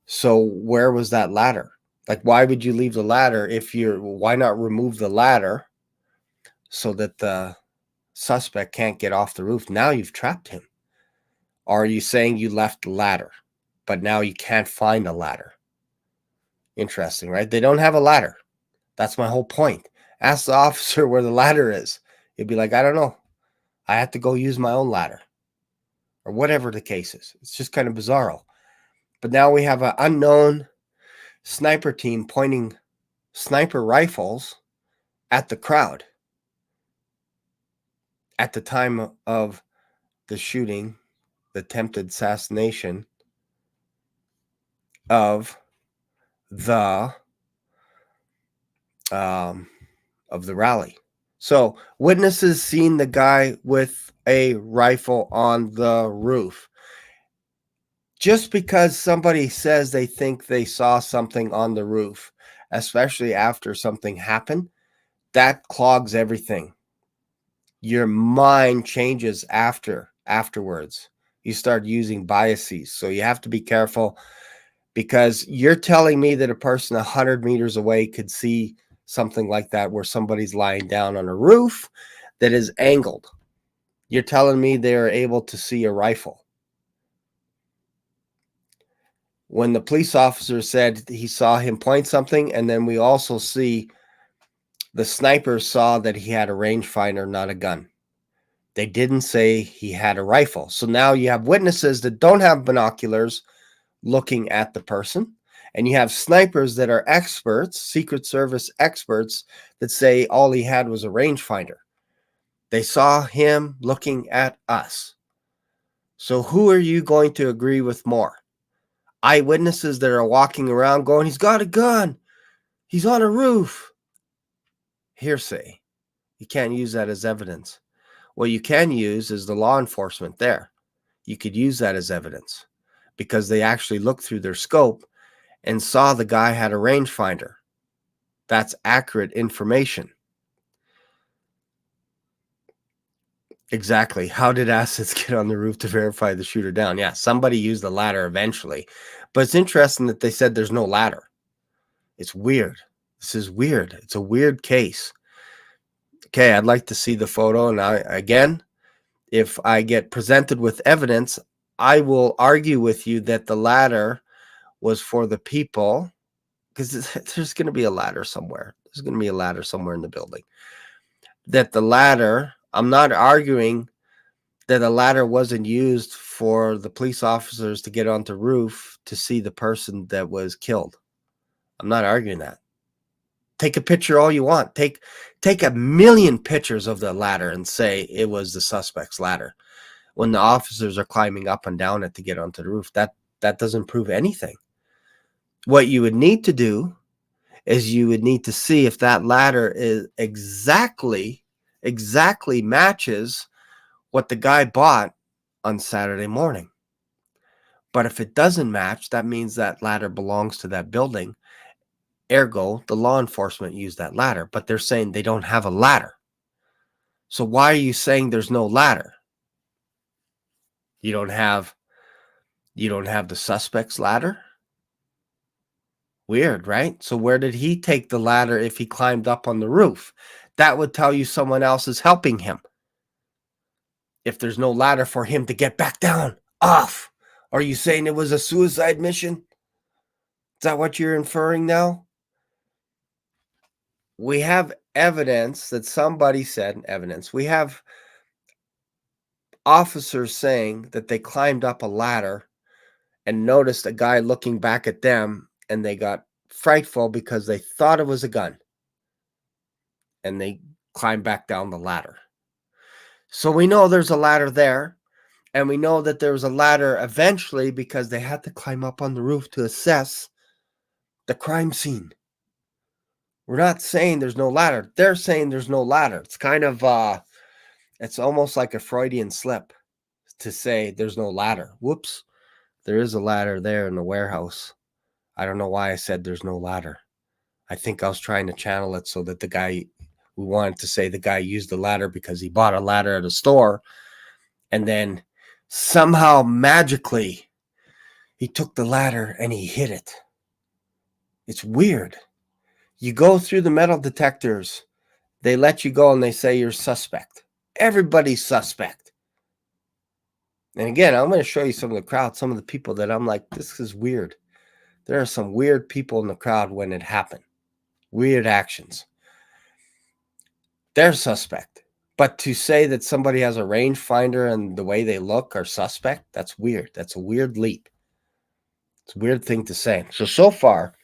So where was that ladder? Like, why would you leave the ladder why not remove the ladder so that the suspect can't get off the roof. Now you've trapped him. Or are you saying you left the ladder, but now you can't find a ladder? Interesting, right? They don't have a ladder. That's my whole point. Ask the officer where the ladder is. He'd be like, I don't know. I had to go use my own ladder. Or whatever the case is. It's just kind of bizarro. But now we have an unknown sniper team pointing sniper rifles at the crowd at the time of the shooting, the attempted assassination of the rally. So witnesses seen the guy with a rifle on the roof. Just because somebody says they think they saw something on the roof, especially after something happened, that clogs everything. Your mind changes afterwards. You start using biases. So you have to be careful, because you're telling me that a person 100 meters away could see something like that, where somebody's lying down on a roof that is angled. You're telling me they're able to see a rifle. When the police officer said he saw him point something, and then we also see the sniper saw that he had a rangefinder, not a gun. They didn't say he had a rifle. So now you have witnesses that don't have binoculars looking at the person, and you have snipers that are experts, Secret Service experts, that say all he had was a rangefinder. They saw him looking at us. So who are you going to agree with more? Eyewitnesses that are walking around going, he's got a gun, he's on a roof. Hearsay. You can't use that as evidence. What you can use is the law enforcement there. You could use that as evidence, because they actually looked through their scope and saw the guy had a rangefinder. That's accurate information. Exactly. How did assets get on the roof to verify the shooter down? Yeah, somebody used the ladder eventually. But it's interesting that they said there's no ladder. It's weird. This is weird. It's a weird case. Okay, I'd like to see the photo. And again, if I get presented with evidence, I will argue with you that the ladder was for the people, because there's going to be a ladder somewhere. There's going to be a ladder somewhere in the building. That the ladder, I'm not arguing that a ladder wasn't used for the police officers to get onto roof to see the person that was killed. I'm not arguing that. Take a picture all you want. Take a million pictures of the ladder and say it was the suspect's ladder. When the officers are climbing up and down it to get onto the roof, that doesn't prove anything. What you would need to do is you would need to see if that ladder is exactly matches what the guy bought on Saturday morning. But if it doesn't match, that means that ladder belongs to that building. Ergo, the law enforcement used that ladder, but they're saying they don't have a ladder. So why are you saying there's no ladder? You don't have the suspect's ladder? Weird, right? So where did he take the ladder if he climbed up on the roof? That would tell you someone else is helping him. If there's no ladder for him to get back down, off. Are you saying it was a suicide mission? Is that what you're inferring now? We have evidence that somebody said, we have officers saying that they climbed up a ladder and noticed a guy looking back at them, and they got frightful because they thought it was a gun. And they climbed back down the ladder. So we know there's a ladder there, and we know that there was a ladder eventually because they had to climb up on the roof to assess the crime scene. We're not saying there's no ladder. They're saying there's no ladder. It's kind of, it's almost like a Freudian slip to say there's no ladder. Whoops. There is a ladder there in the warehouse. I don't know why I said there's no ladder. I think I was trying to channel it so that the guy, we wanted to say the guy used the ladder because he bought a ladder at a store, and then somehow magically he took the ladder and he hid it. It's weird. You go through the metal detectors, they let you go and they say you're suspect. Everybody's suspect. And again, I'm going to show you some of the crowd, some of the people that I'm like, this is weird. There are some weird people in the crowd when it happened. Weird actions. They're suspect. But to say that somebody has a rangefinder and the way they look are suspect, that's weird. That's a weird leap. It's a weird thing to say. So far,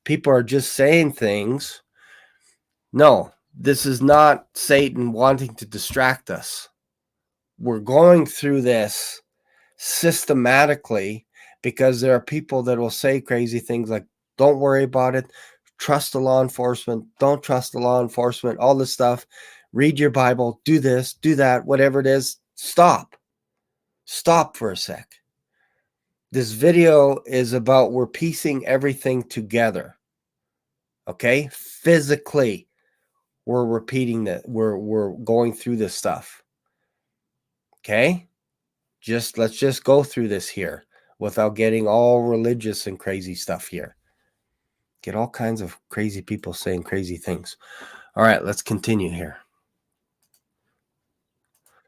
people are just saying things. No, this is not Satan wanting to distract us. We're going through this systematically because there are people that will say crazy things like, don't worry about it. Trust the law enforcement. Don't trust the law enforcement. All this stuff. Read your Bible. Do this, do that, whatever it is. Stop. Stop for a sec. This video is about we're piecing everything together. Okay? Physically, we're repeating that. We're going through this stuff. Okay? Let's just go through this here without getting all religious and crazy stuff here. Get all kinds of crazy people saying crazy things. All right, let's continue here.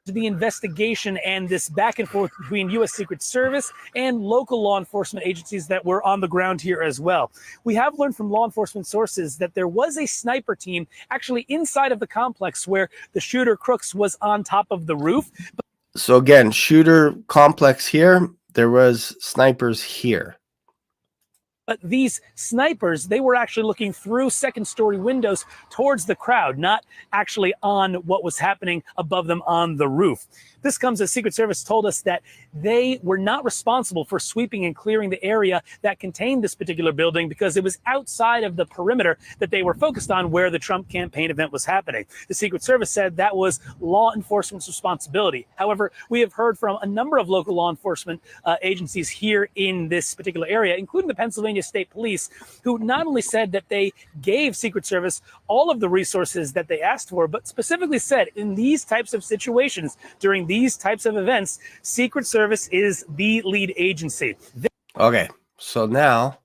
The investigation and this back and forth between U.S. Secret Service and local law enforcement agencies that were on the ground here as well. We have learned from law enforcement sources that there was a sniper team actually inside of the complex where the shooter Crooks was on top of the roof. So again, shooter complex here. There was snipers here. But these snipers, they were actually looking through second-story windows towards the crowd, not actually on what was happening above them on the roof. This comes as Secret Service told us that they were not responsible for sweeping and clearing the area that contained this particular building because it was outside of the perimeter that they were focused on where the Trump campaign event was happening. The Secret Service said that was law enforcement's responsibility. However, we have heard from a number of local law enforcement agencies here in this particular area, including the Pennsylvania State Police, who not only said that they gave Secret Service all of the resources that they asked for, but specifically said in these types of situations, during these types of events, Secret Service is the lead agency. Okay, so now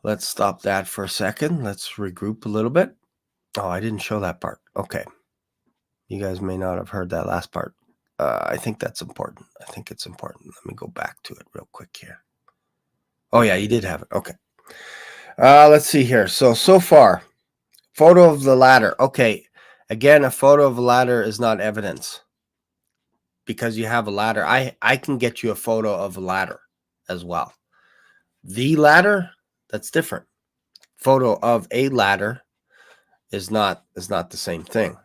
let's stop that for a second. Let's regroup a little bit. Oh, I didn't show that part. Okay. You guys may not have heard that last part. I think that's important. I think it's important. Let me go back to it real quick here. Oh, yeah, you did have it. Okay. Let's see here. So far, photo of the ladder. Okay. Again, a photo of a ladder is not evidence because you have a ladder. I can get you a photo of a ladder as well. The ladder, that's different. Photo of a ladder is not the same thing.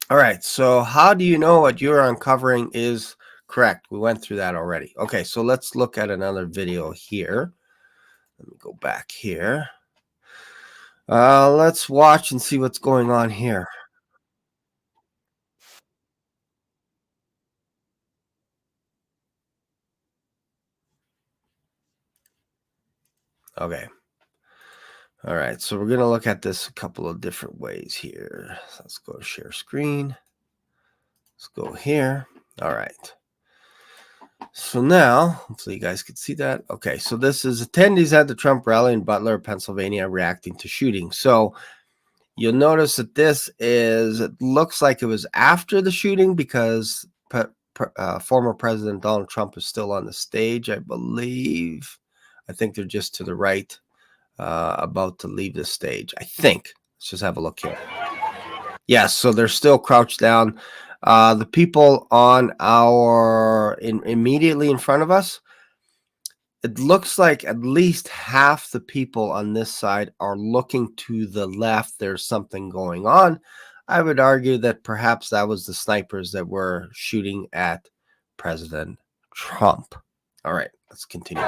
All right. So how do you know what you're uncovering is correct? We went through that already. Okay. So let's look at another video here. Let me go back here. Let's watch and see what's going on here. Okay. All right. So we're going to look at this a couple of different ways here. So let's go to share screen. Let's go here. All right. So now, hopefully you guys can see that. Okay. So this is attendees at the Trump rally in Butler, Pennsylvania, reacting to shooting. So you'll notice that it looks like it was after the shooting because former President Donald Trump is still on the stage, I believe. I think they're just to the right, about to leave the stage, I think. Let's just have a look here. Yes, so they're still crouched down. The people on immediately in front of us, it looks like at least half the people on this side are looking to the left. There's something going on. I would argue that perhaps that was the snipers that were shooting at President Trump. All right, let's continue.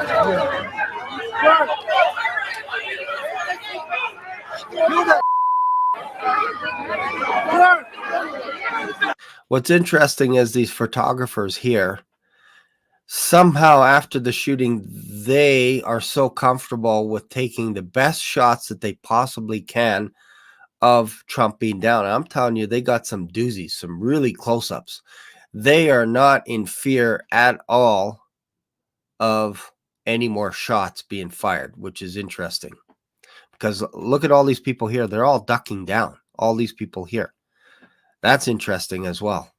What's interesting is these photographers here, somehow after the shooting, they are so comfortable with taking the best shots that they possibly can of Trump being down. And I'm telling you, they got some doozies, some really close-ups. They are not in fear at all of any more shots being fired, which is interesting. Because look at all these people here. They're all ducking down. All these people here. That's interesting as well.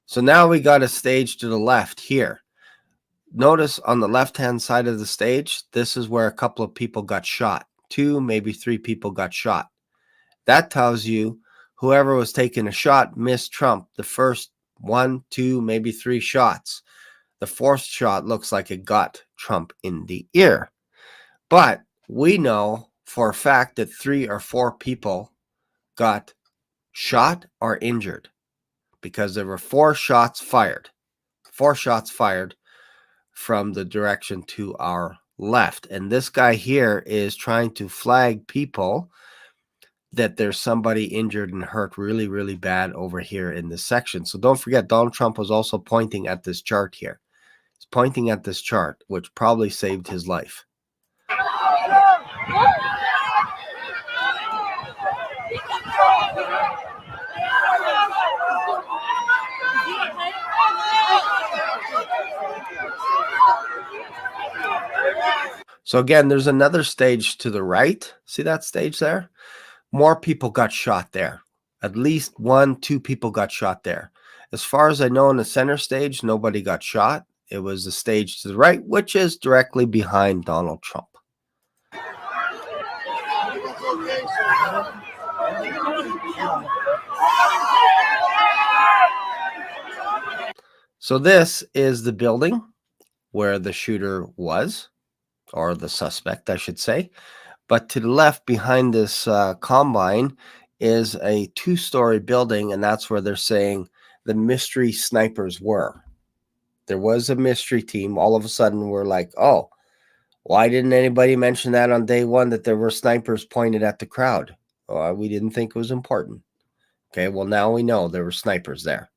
So now we got a stage to the left here. Notice on the left-hand side of the stage, this is where a couple of people got shot. 2, maybe 3 people got shot. That tells you whoever was taking a shot missed Trump the first 1, 2, maybe 3 shots. The 4th shot looks like it got Trump in the ear. But we know for a fact that 3 or 4 people got shot or injured because there were 4 shots fired. 4 shots fired from the direction to our left. And this guy here is trying to flag people that there's somebody injured and hurt really, really bad over here in this section. So don't forget, Donald Trump was also pointing at this chart here. He's pointing at this chart, which probably saved his life. So again, there's another stage to the right. See that stage there? More people got shot there. At least 1, 2 people got shot there. As far as I know, in the center stage, nobody got shot. It was the stage to the right, which is directly behind Donald Trump. So this is the building where the shooter was, or the suspect, I should say. But to the left behind this combine is a 2-story building, and that's where they're saying the mystery snipers were. There was a mystery team. All of a sudden, we're like, oh, why didn't anybody mention that on day 1 that there were snipers pointed at the crowd? We didn't think it was important. Okay, well, now we know there were snipers there.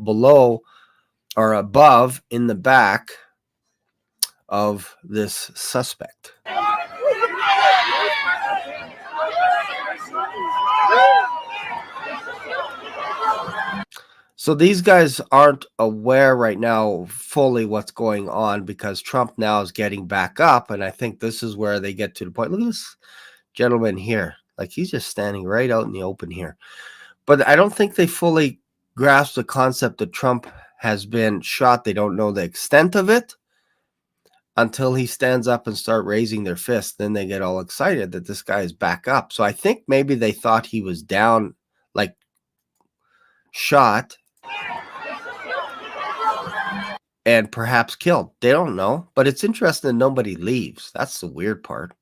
Below or above in the back of this suspect. So these guys aren't aware right now fully what's going on because Trump now is getting back up. And I think this is where they get to the point. Look at this gentleman here. Like he's just standing right out in the open here. But I don't think they fully grasp the concept that Trump has been shot. They don't know the extent of it until he stands up and start raising their fist. Then they get all excited that this guy is back up. So I think maybe they thought he was down, like shot and perhaps killed. They don't know, but it's interesting that nobody leaves. That's the weird part.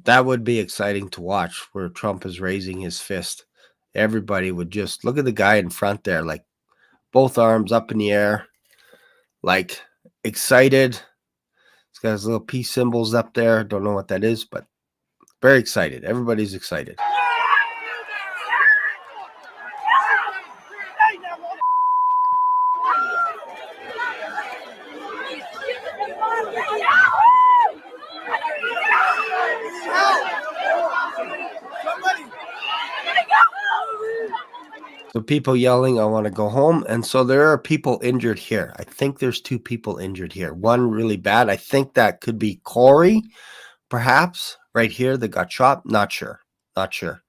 That would be exciting to watch, where Trump is raising his fist. Everybody would just look at the guy in front there, like both arms up in the air, like excited. He's got his little peace symbols up there. Don't know what that is, but very excited. Everybody's excited. So people yelling, I want to go home. And so there are people injured here. I think there's 2 people injured here. One really bad. I think that could be Corey, perhaps, right here that got shot. Not sure. Not sure.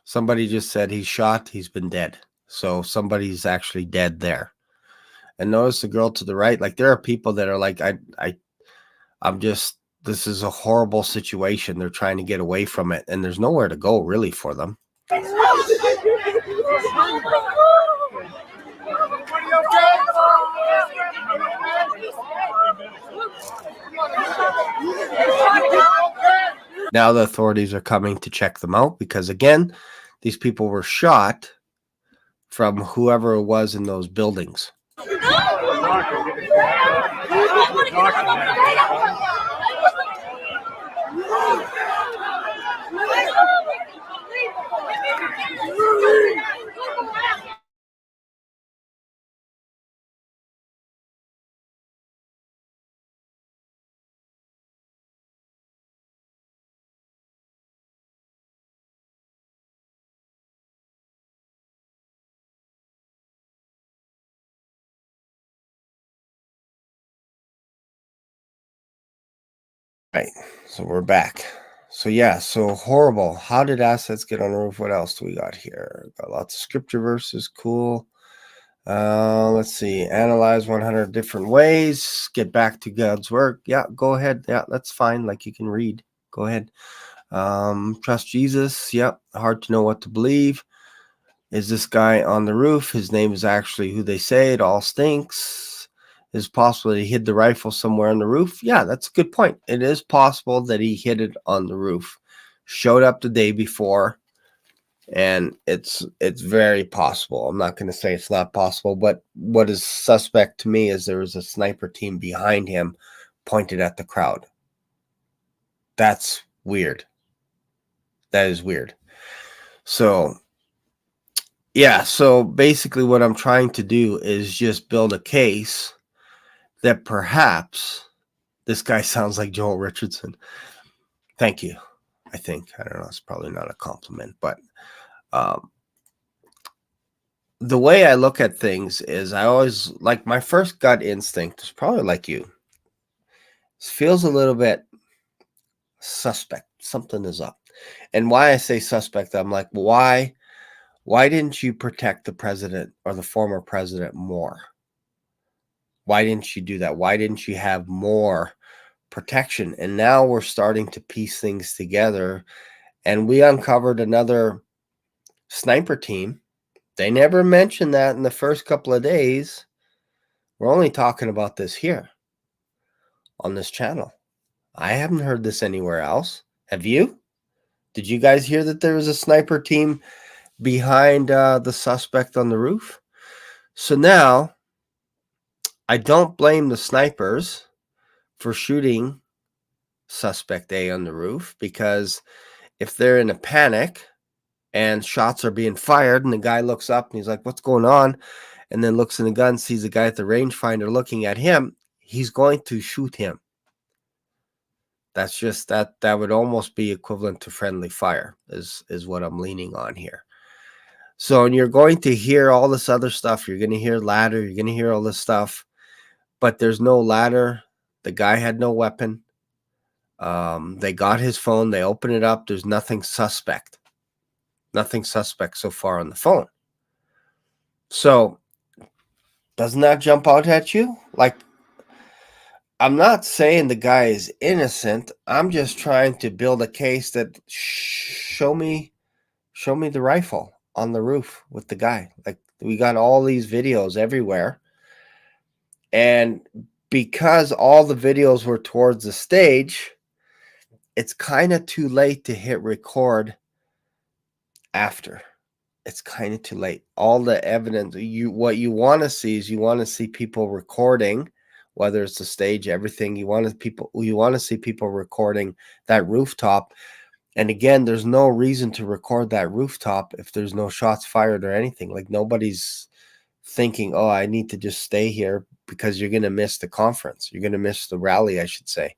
Somebody just said he's shot. He's been dead. So somebody's actually dead there. And notice the girl to the right. Like there are people that are like, this is a horrible situation. They're trying to get away from it. And there's nowhere to go really for them. Now the authorities are coming to check them out because, again, these people were shot from whoever it was in those buildings. Right. So we're back. So yeah, so horrible. How did assets get on the roof? What else do we got here? Got lots of scripture verses. Cool. Let's see. Analyze 100 different ways. Get back to God's work. Yeah, go ahead. Yeah, that's fine. Like you can read. Go ahead. Trust Jesus. Yep. Hard to know what to believe. Is this guy on the roof? His name is actually who they say. It all stinks. Is it possible that he hid the rifle somewhere on the roof? Yeah, that's a good point. It is possible that he hid it on the roof. Showed up the day before. And it's very possible. I'm not going to say it's not possible, but what is suspect to me is there was a sniper team behind him pointed at the crowd. That's weird. That is weird. So, yeah. So basically what I'm trying to do is just build a case that perhaps this guy sounds like Joel Richardson. Thank you. I think. I don't know. It's probably not a compliment, but the way I look at things is I always like my first gut instinct is probably like you. It feels a little bit suspect. Something is up. And why I say suspect, I'm like, why didn't you protect the president or the former president more? Why didn't you do that? Why didn't you have more protection? And now we're starting to piece things together. And we uncovered another sniper team. They never mentioned that in the first couple of days. We're only talking about this here on this channel. I haven't heard this anywhere else. Have you? Did you guys hear that there was a sniper team behind the suspect on the roof? So now I don't blame the snipers for shooting suspect A on the roof, because if they're in a panic and shots are being fired and the guy looks up and he's like, what's going on? And then looks in the gun, sees the guy at the rangefinder looking at him, he's going to shoot him. That's just that would almost be equivalent to friendly fire is what I'm leaning on here. So, and you're going to hear all this other stuff. You're going to hear ladder. You're going to hear all this stuff, but there's no ladder. The guy had no weapon. They got his phone. They open it up. There's nothing suspect. Nothing suspect so far on the phone. So doesn't that jump out at you? Like, I'm not saying the guy is innocent. I'm just trying to build a case that show me the rifle on the roof with the guy. Like, we got all these videos everywhere. And because all the videos were towards the stage, it's kind of too late to hit record after. It's kind of too late. All the evidence, what you want to see is you want to see people recording, whether it's the stage, everything. You want to see people recording that rooftop. And again, there's no reason to record that rooftop if there's no shots fired or anything. Like, nobody's thinking, oh, I need to just stay here, because you're going to miss the conference. You're going to miss the rally, I should say.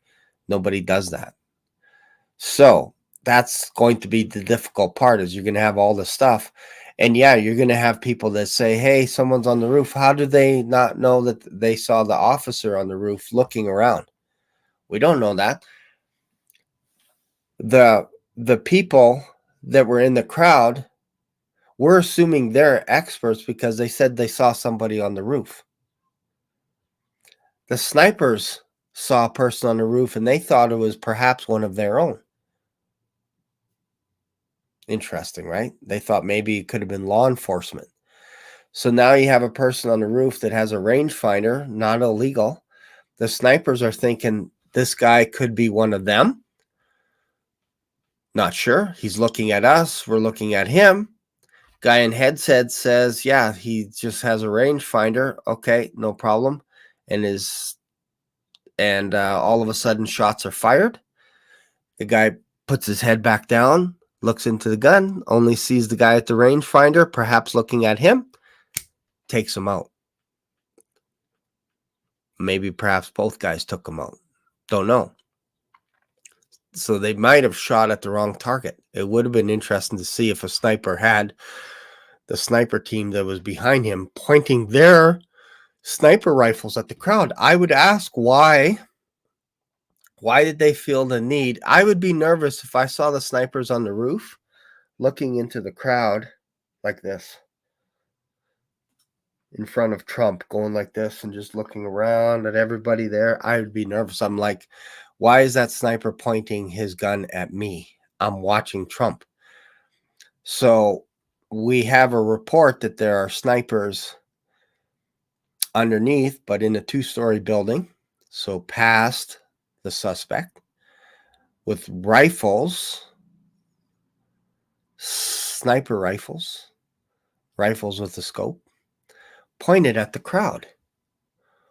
Nobody does that. So that's going to be the difficult part, is you're going to have all this stuff. And yeah, you're going to have people that say, hey, someone's on the roof. How do they not know that they saw the officer on the roof looking around? We don't know that. The people that were in the crowd, we're assuming they're experts because they said they saw somebody on the roof. The snipers saw a person on the roof and they thought it was perhaps one of their own. Interesting, right? They thought maybe it could have been law enforcement. So now you have a person on the roof that has a rangefinder, not illegal. The snipers are thinking this guy could be one of them. Not sure. He's looking at us. We're looking at him. Guy in headset says, yeah, he just has a rangefinder. Okay, no problem. And all of a sudden shots are fired. The guy puts his head back down, looks into the gun, only sees the guy at the rangefinder, perhaps looking at him, takes him out. Maybe perhaps both guys took him out. Don't know. So they might have shot at the wrong target. It would have been interesting to see if a sniper had the sniper team that was behind him pointing their sniper rifles at the crowd. I would ask why Why did they feel the need? I would be nervous if I saw the snipers on the roof looking into the crowd like this in front of Trump, going like this and just looking around at everybody there. I would be nervous. I'm like, why is that sniper pointing his gun at me? I'm watching Trump. So we have a report that there are snipers underneath, but in a 2-story building, so past the suspect, with rifles, sniper rifles with a scope, pointed at the crowd.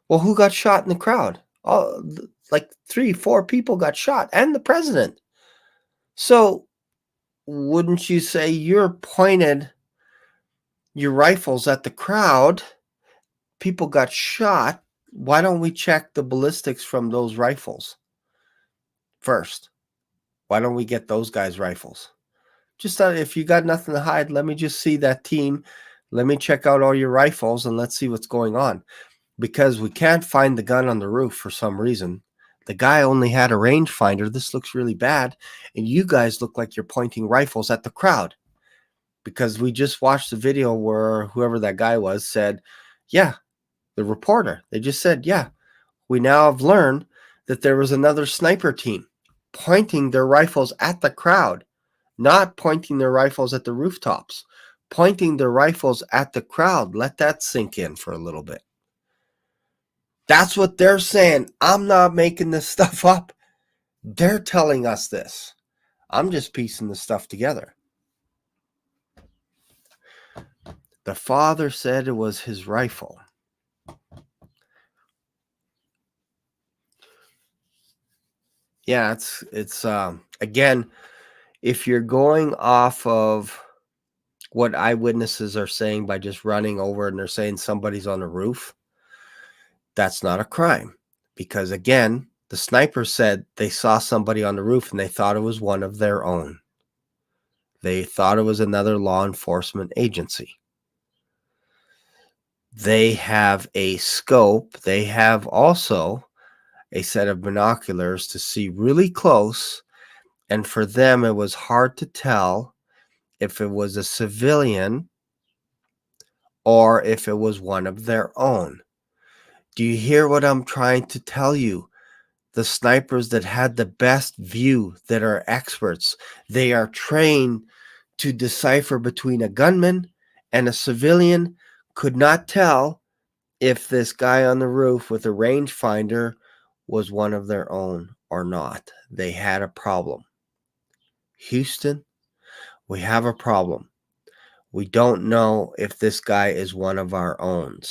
Well, who got shot in the crowd? Oh, like 3-4 people got shot, and the president. So wouldn't you say you're pointed your rifles at the crowd? People got shot. Why don't we check the ballistics from those rifles first? Why don't we get those guys' rifles? Just if you got nothing to hide, let me just see that team. Let me check out all your rifles and let's see what's going on. Because we can't find the gun on the roof for some reason. The guy only had a rangefinder. This looks really bad. And you guys look like you're pointing rifles at the crowd. Because we just watched the video where whoever that guy was said, yeah, the reporter, they just said, yeah, we now have learned that there was another sniper team pointing their rifles at the crowd, not pointing their rifles at the rooftops, pointing their rifles at the crowd. Let that sink in for a little bit. That's what they're saying. I'm not making this stuff up. They're telling us this. I'm just piecing the stuff together. The father said it was his rifle. Yeah, it's again, if you're going off of what eyewitnesses are saying by just running over and they're saying somebody's on the roof, that's not a crime. Because again, the sniper said they saw somebody on the roof and they thought it was one of their own. They thought it was another law enforcement agency. They have a scope. They have also a set of binoculars to see really close. And for them, it was hard to tell if it was a civilian or if it was one of their own. Do you hear what I'm trying to tell you? The snipers that had the best view, that are experts, they are trained to decipher between a gunman and a civilian, could not tell if this guy on the roof with a rangefinder was one of their own or not. They had a problem. Houston, we have a problem. We don't know if this guy is one of our own.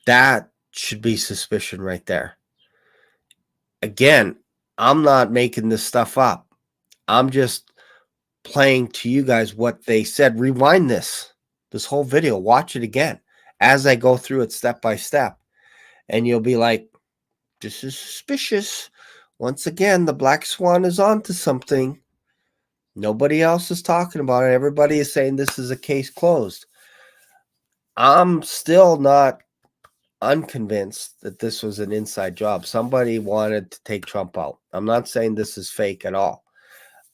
That should be suspicion right there. Again, I'm not making this stuff up. I'm just playing to you guys what they said. Rewind this whole video. Watch it again as I go through it step by step. And you'll be like, this is suspicious. Once again, the Black Swan is onto something. Nobody else is talking about it. Everybody is saying this is a case closed. I'm still not unconvinced that this was an inside job. Somebody wanted to take Trump out. I'm not saying this is fake at all.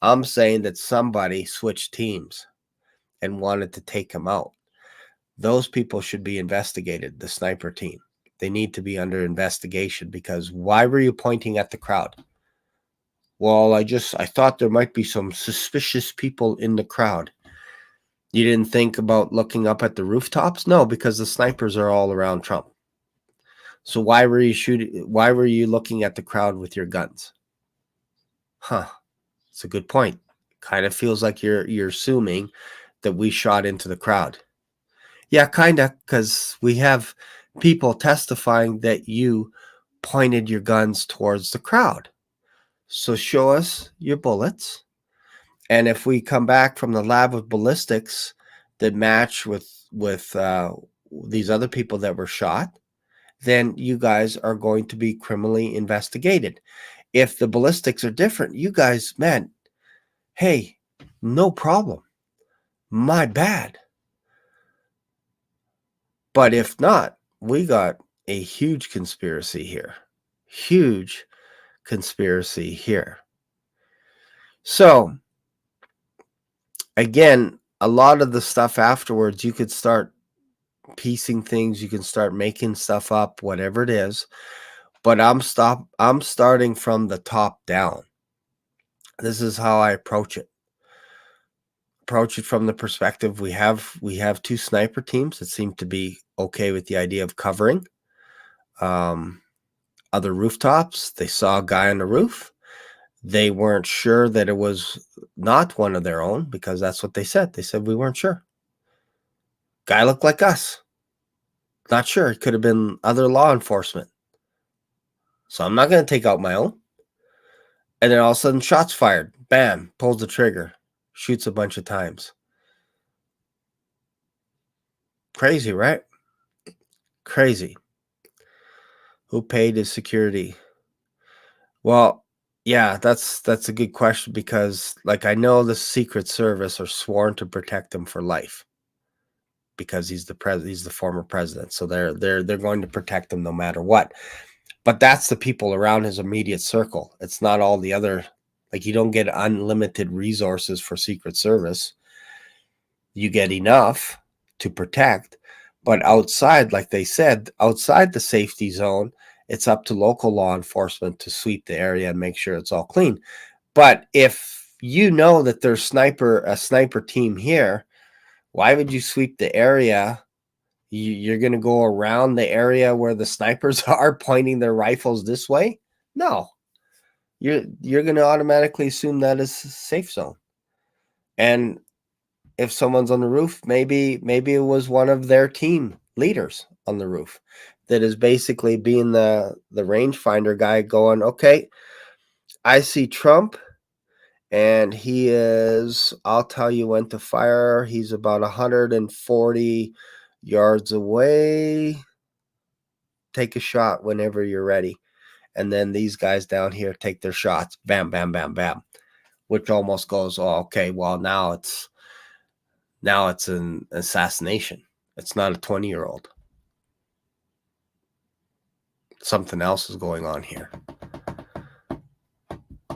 I'm saying that somebody switched teams and wanted to take him out. Those people should be investigated, the sniper team. They need to be under investigation, because why were you pointing at the crowd? Well, I thought there might be some suspicious people in the crowd. You didn't think about looking up at the rooftops? No, because the snipers are all around Trump. So why were you shooting? Why were you looking at the crowd with your guns? It's a good point. Kind of feels like you're assuming that we shot into the crowd. Yeah, kind of, because we have people testifying that you pointed your guns towards the crowd. So show us your bullets. And if we come back from the lab with ballistics that match with these other people that were shot, then you guys are going to be criminally investigated. If the ballistics are different, you guys, man, hey, no problem. My bad. But if not, we got a huge conspiracy here. Huge conspiracy here. So, again, a lot of the stuff afterwards, you could start piecing things, you can start making stuff up, whatever it is. But I'm starting from the top down. This is how I approach it. Approach it from the perspective we have two sniper teams that seem to be okay with the idea of covering other rooftops. They saw a guy on the roof. They weren't sure that it was not one of their own because that's what they said. They said we weren't sure. Guy looked like us. Not sure. It could have been other law enforcement. So I'm not going to take out my own. And then all of a sudden, shots fired. Bam, pulls the trigger. Shoots a bunch of times. Crazy, right? Crazy. Who paid his security? Well, yeah, that's a good question because, like, I know the Secret Service are sworn to protect him for life because he's the former president. So they're going to protect him no matter what. But that's the people around his immediate circle. It's not all the other, like, you don't get unlimited resources for Secret Service. You get enough to protect. But outside, like they said, outside the safety zone, it's up to local law enforcement to sweep the area and make sure it's all clean. But if you know that there's a sniper team here, why would you sweep the area? You're going to go around the area where the snipers are pointing their rifles this way? No. You're going to automatically assume that is a safe zone. And if someone's on the roof, maybe it was one of their team leaders on the roof that is basically being the rangefinder guy going, okay, I see Trump and he is, I'll tell you when to fire. He's about 140 yards away. Take a shot whenever you're ready. And then these guys down here take their shots. Bam, bam, bam, bam. Which almost goes, oh, okay, well, now it's an assassination. It's not a 20-year-old. Something else is going on here.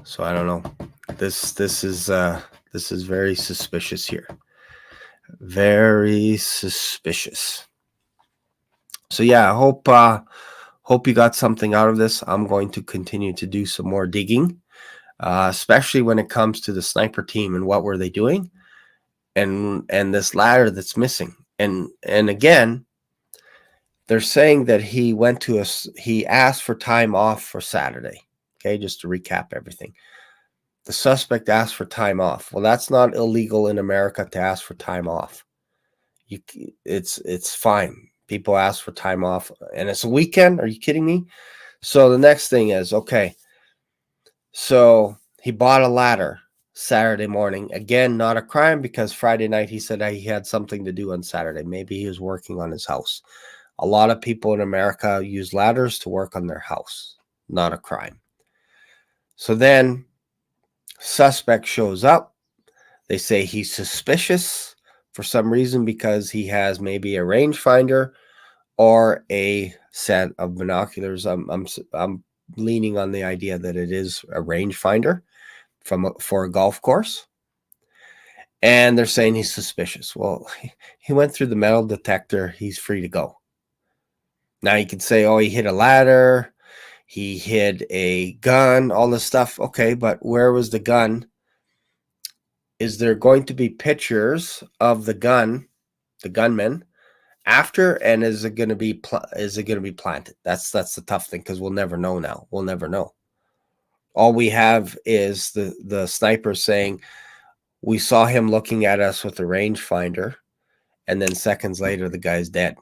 So I don't know. This is very suspicious here. Very suspicious. So yeah, I hope you got something out of this. I'm going to continue to do some more digging, especially when it comes to the sniper team and what were they doing, and this ladder that's missing. And again, they're saying that he asked for time off for Saturday. Okay, just to recap everything. The suspect asked for time off. Well, that's not illegal in America to ask for time off. It's fine. People ask for time off, and it's a weekend. Are you kidding me? So the next thing is, okay, so he bought a ladder Saturday morning. Again, not a crime because Friday night he said he had something to do on Saturday. Maybe he was working on his house. A lot of people in America use ladders to work on their house. Not a crime. So then suspect shows up. They say he's suspicious for some reason because he has maybe a rangefinder or a set of binoculars. I'm leaning on the idea that it is a rangefinder for a golf course. And they're saying he's suspicious. Well, he went through the metal detector. He's free to go. Now you could say, oh, he hit a ladder. He hid a gun, all this stuff. Okay, but where was the gun? Is there going to be pictures of the gunman, after, and is it going to be planted? That's the tough thing because we'll never know now. We'll never know. All we have is the sniper saying we saw him looking at us with a rangefinder, and then seconds later the guy's dead.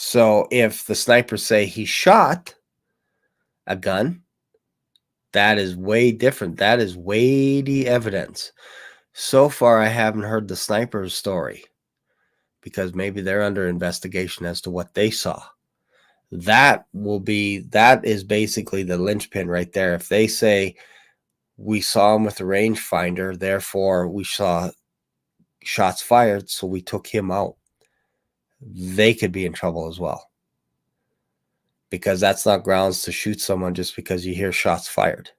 So if the snipers say he shot a gun, that is way different. That is weighty evidence. So far, I haven't heard the sniper's story because maybe they're under investigation as to what they saw. That is basically the linchpin right there. If they say we saw him with a rangefinder, therefore we saw shots fired, so we took him out, they could be in trouble as well. because that's not grounds to shoot someone just because you hear shots fired.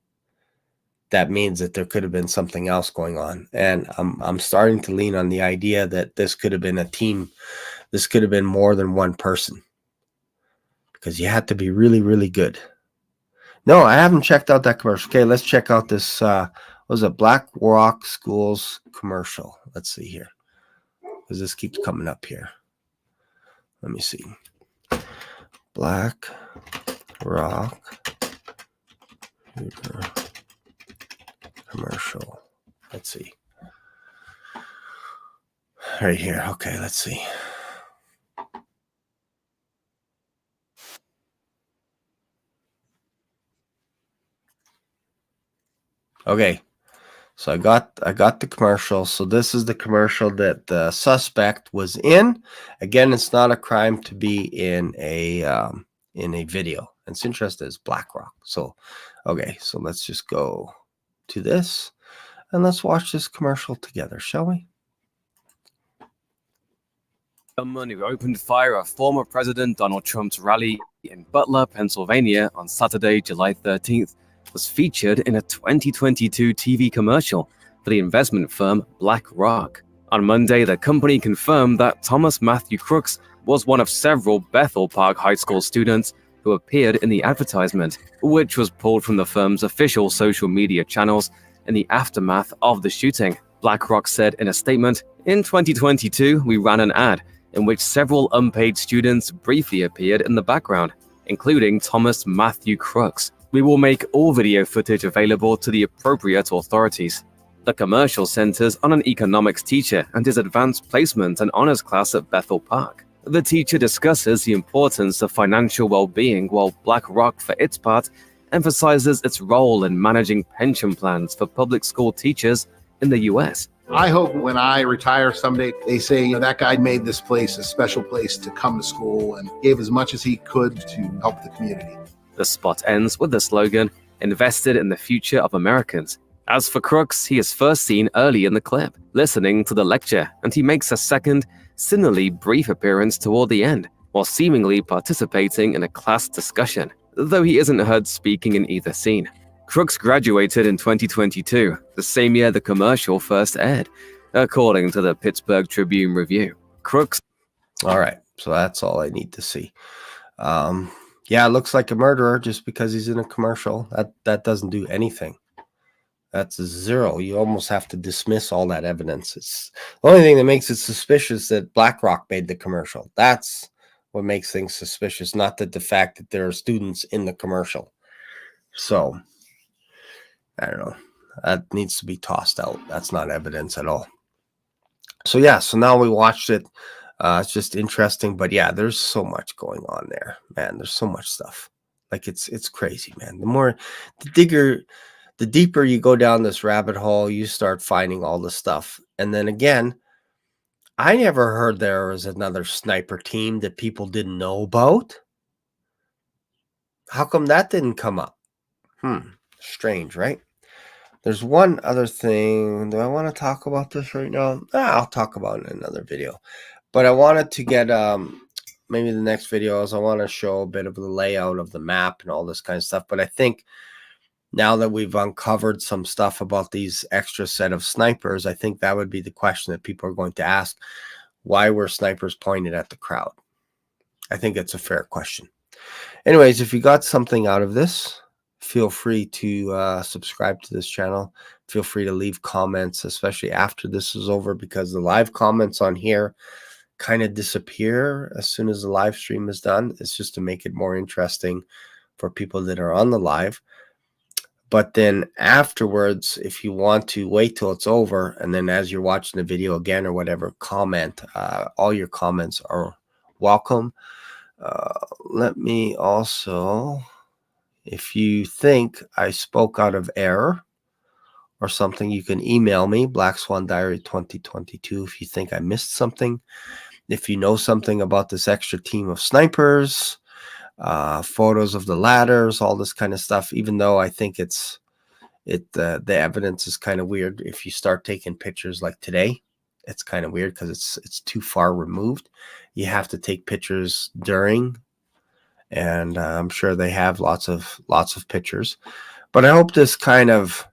That means that there could have been something else going on. And I'm starting to lean on the idea that this could have been a team. This could have been more than one person, because you had to be really, really good. No, I haven't checked out that commercial. Okay, let's check out this, what was it, Black Rock Schools commercial. Let's see here, because this keeps coming up here. Let me see. Black Rock commercial. Let's see. Right here. Okay, let's see. Okay, so I got the commercial. So this is the commercial that the suspect was in. Again, it's not a crime to be in a video. And it's interesting, it's BlackRock. So, okay, so let's just go to this and let's watch this commercial together, shall we? Someone who opened fire at former President Donald Trump's rally in Butler, Pennsylvania on Saturday, July 13th, was featured in a 2022 TV commercial for the investment firm BlackRock. On Monday, the company confirmed that Thomas Matthew Crooks was one of several Bethel Park High School students who appeared in the advertisement, which was pulled from the firm's official social media channels in the aftermath of the shooting. BlackRock said in a statement, "In 2022, we ran an ad in which several unpaid students briefly appeared in the background, including Thomas Matthew Crooks. We will make all video footage available to the appropriate authorities." The commercial centers on an economics teacher and his advanced placement and honors class at Bethel Park. The teacher discusses the importance of financial well-being, while BlackRock, for its part, emphasizes its role in managing pension plans for public school teachers in the U.S. I hope when I retire someday, they say, you know, that guy made this place a special place to come to school and gave as much as he could to help the community. The spot ends with the slogan, "Invested in the future of Americans." As for Crooks, he is first seen early in the clip, listening to the lecture, and he makes a second, similarly brief appearance toward the end, while seemingly participating in a class discussion, though he isn't heard speaking in either scene. Crooks graduated in 2022, the same year the commercial first aired, according to the Pittsburgh Tribune Review. Crooks. All right, so that's all I need to see. Yeah, it looks like a murderer just because he's in a commercial. That doesn't do anything. That's a zero. You almost have to dismiss all that evidence. It's the only thing that makes it suspicious that BlackRock made the commercial. That's what makes things suspicious, not that the fact that there are students in the commercial. So, I don't know. That needs to be tossed out. That's not evidence at all. So, yeah, so now we watched it. It's just interesting, but yeah, there's so much going on there, man. There's so much stuff. Like it's crazy, man. The deeper you go down this rabbit hole, you start finding all the stuff. And then again, I never heard there was another sniper team that people didn't know about. How come that didn't come up? Strange, right? There's one other thing. Do I want to talk about this right now? I'll talk about it in another video. But I wanted to get maybe the next videos. I want to show a bit of the layout of the map and all this kind of stuff. But I think now that we've uncovered some stuff about these extra set of snipers, I think that would be the question that people are going to ask. Why were snipers pointed at the crowd? I think it's a fair question. Anyways, if you got something out of this, feel free to subscribe to this channel. Feel free to leave comments, especially after this is over, because the live comments on here kind of disappear as soon as the live stream is done. It's just to make it more interesting for people that are on the live. But then afterwards, if you want to wait till it's over, and then as you're watching the video again or whatever, comment. All your comments are welcome. Let me also, if you think I spoke out of error or something, you can email me, BlackSwanDiary2022, if you think I missed something. If you know something about this extra team of snipers, photos of the ladders, all this kind of stuff, even though I think the evidence is kind of weird. If you start taking pictures like today, it's kind of weird because it's too far removed. You have to take pictures during and I'm sure they have lots of pictures. But I hope this kind of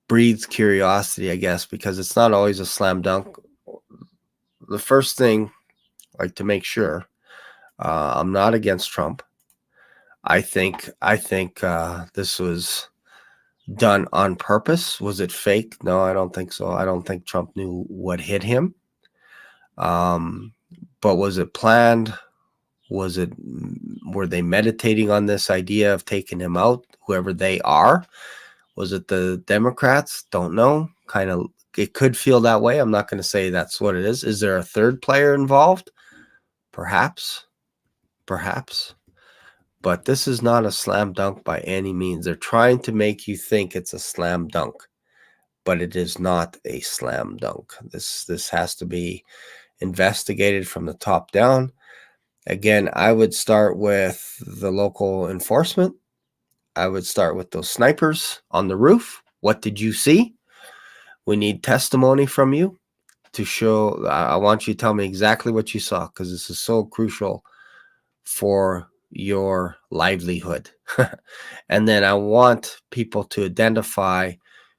breeds curiosity, I guess, because it's not always a slam dunk. The first thing, like, to make sure, I'm not against Trump. I think this was done on purpose. Was it fake? No, I don't think so. I don't think Trump knew what hit him. But was it planned? Were they meditating on this idea of taking him out, whoever they are? Was it the Democrats? Don't know. Kind of, it could feel that way. I'm not going to say that's what it is. Is there a third player involved? Perhaps. But this is not a slam dunk by any means. They're trying to make you think it's a slam dunk, but it is not a slam dunk. This has to be investigated from the top down. Again, I would start with the local enforcement. I would start with those snipers on the roof. What did you see? We need testimony from you to show. I want you to tell me exactly what you saw, because this is so crucial for your livelihood. And then I want people to identify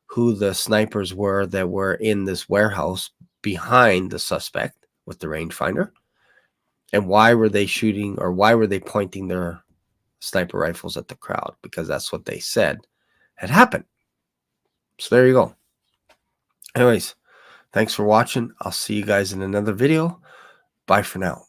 who the snipers were that were in this warehouse behind the suspect with the rangefinder, and why were they shooting, or why were they pointing their sniper rifles at the crowd, because that's what they said had happened. So there you go. Anyways, thanks for watching. I'll see you guys in another video. Bye for now.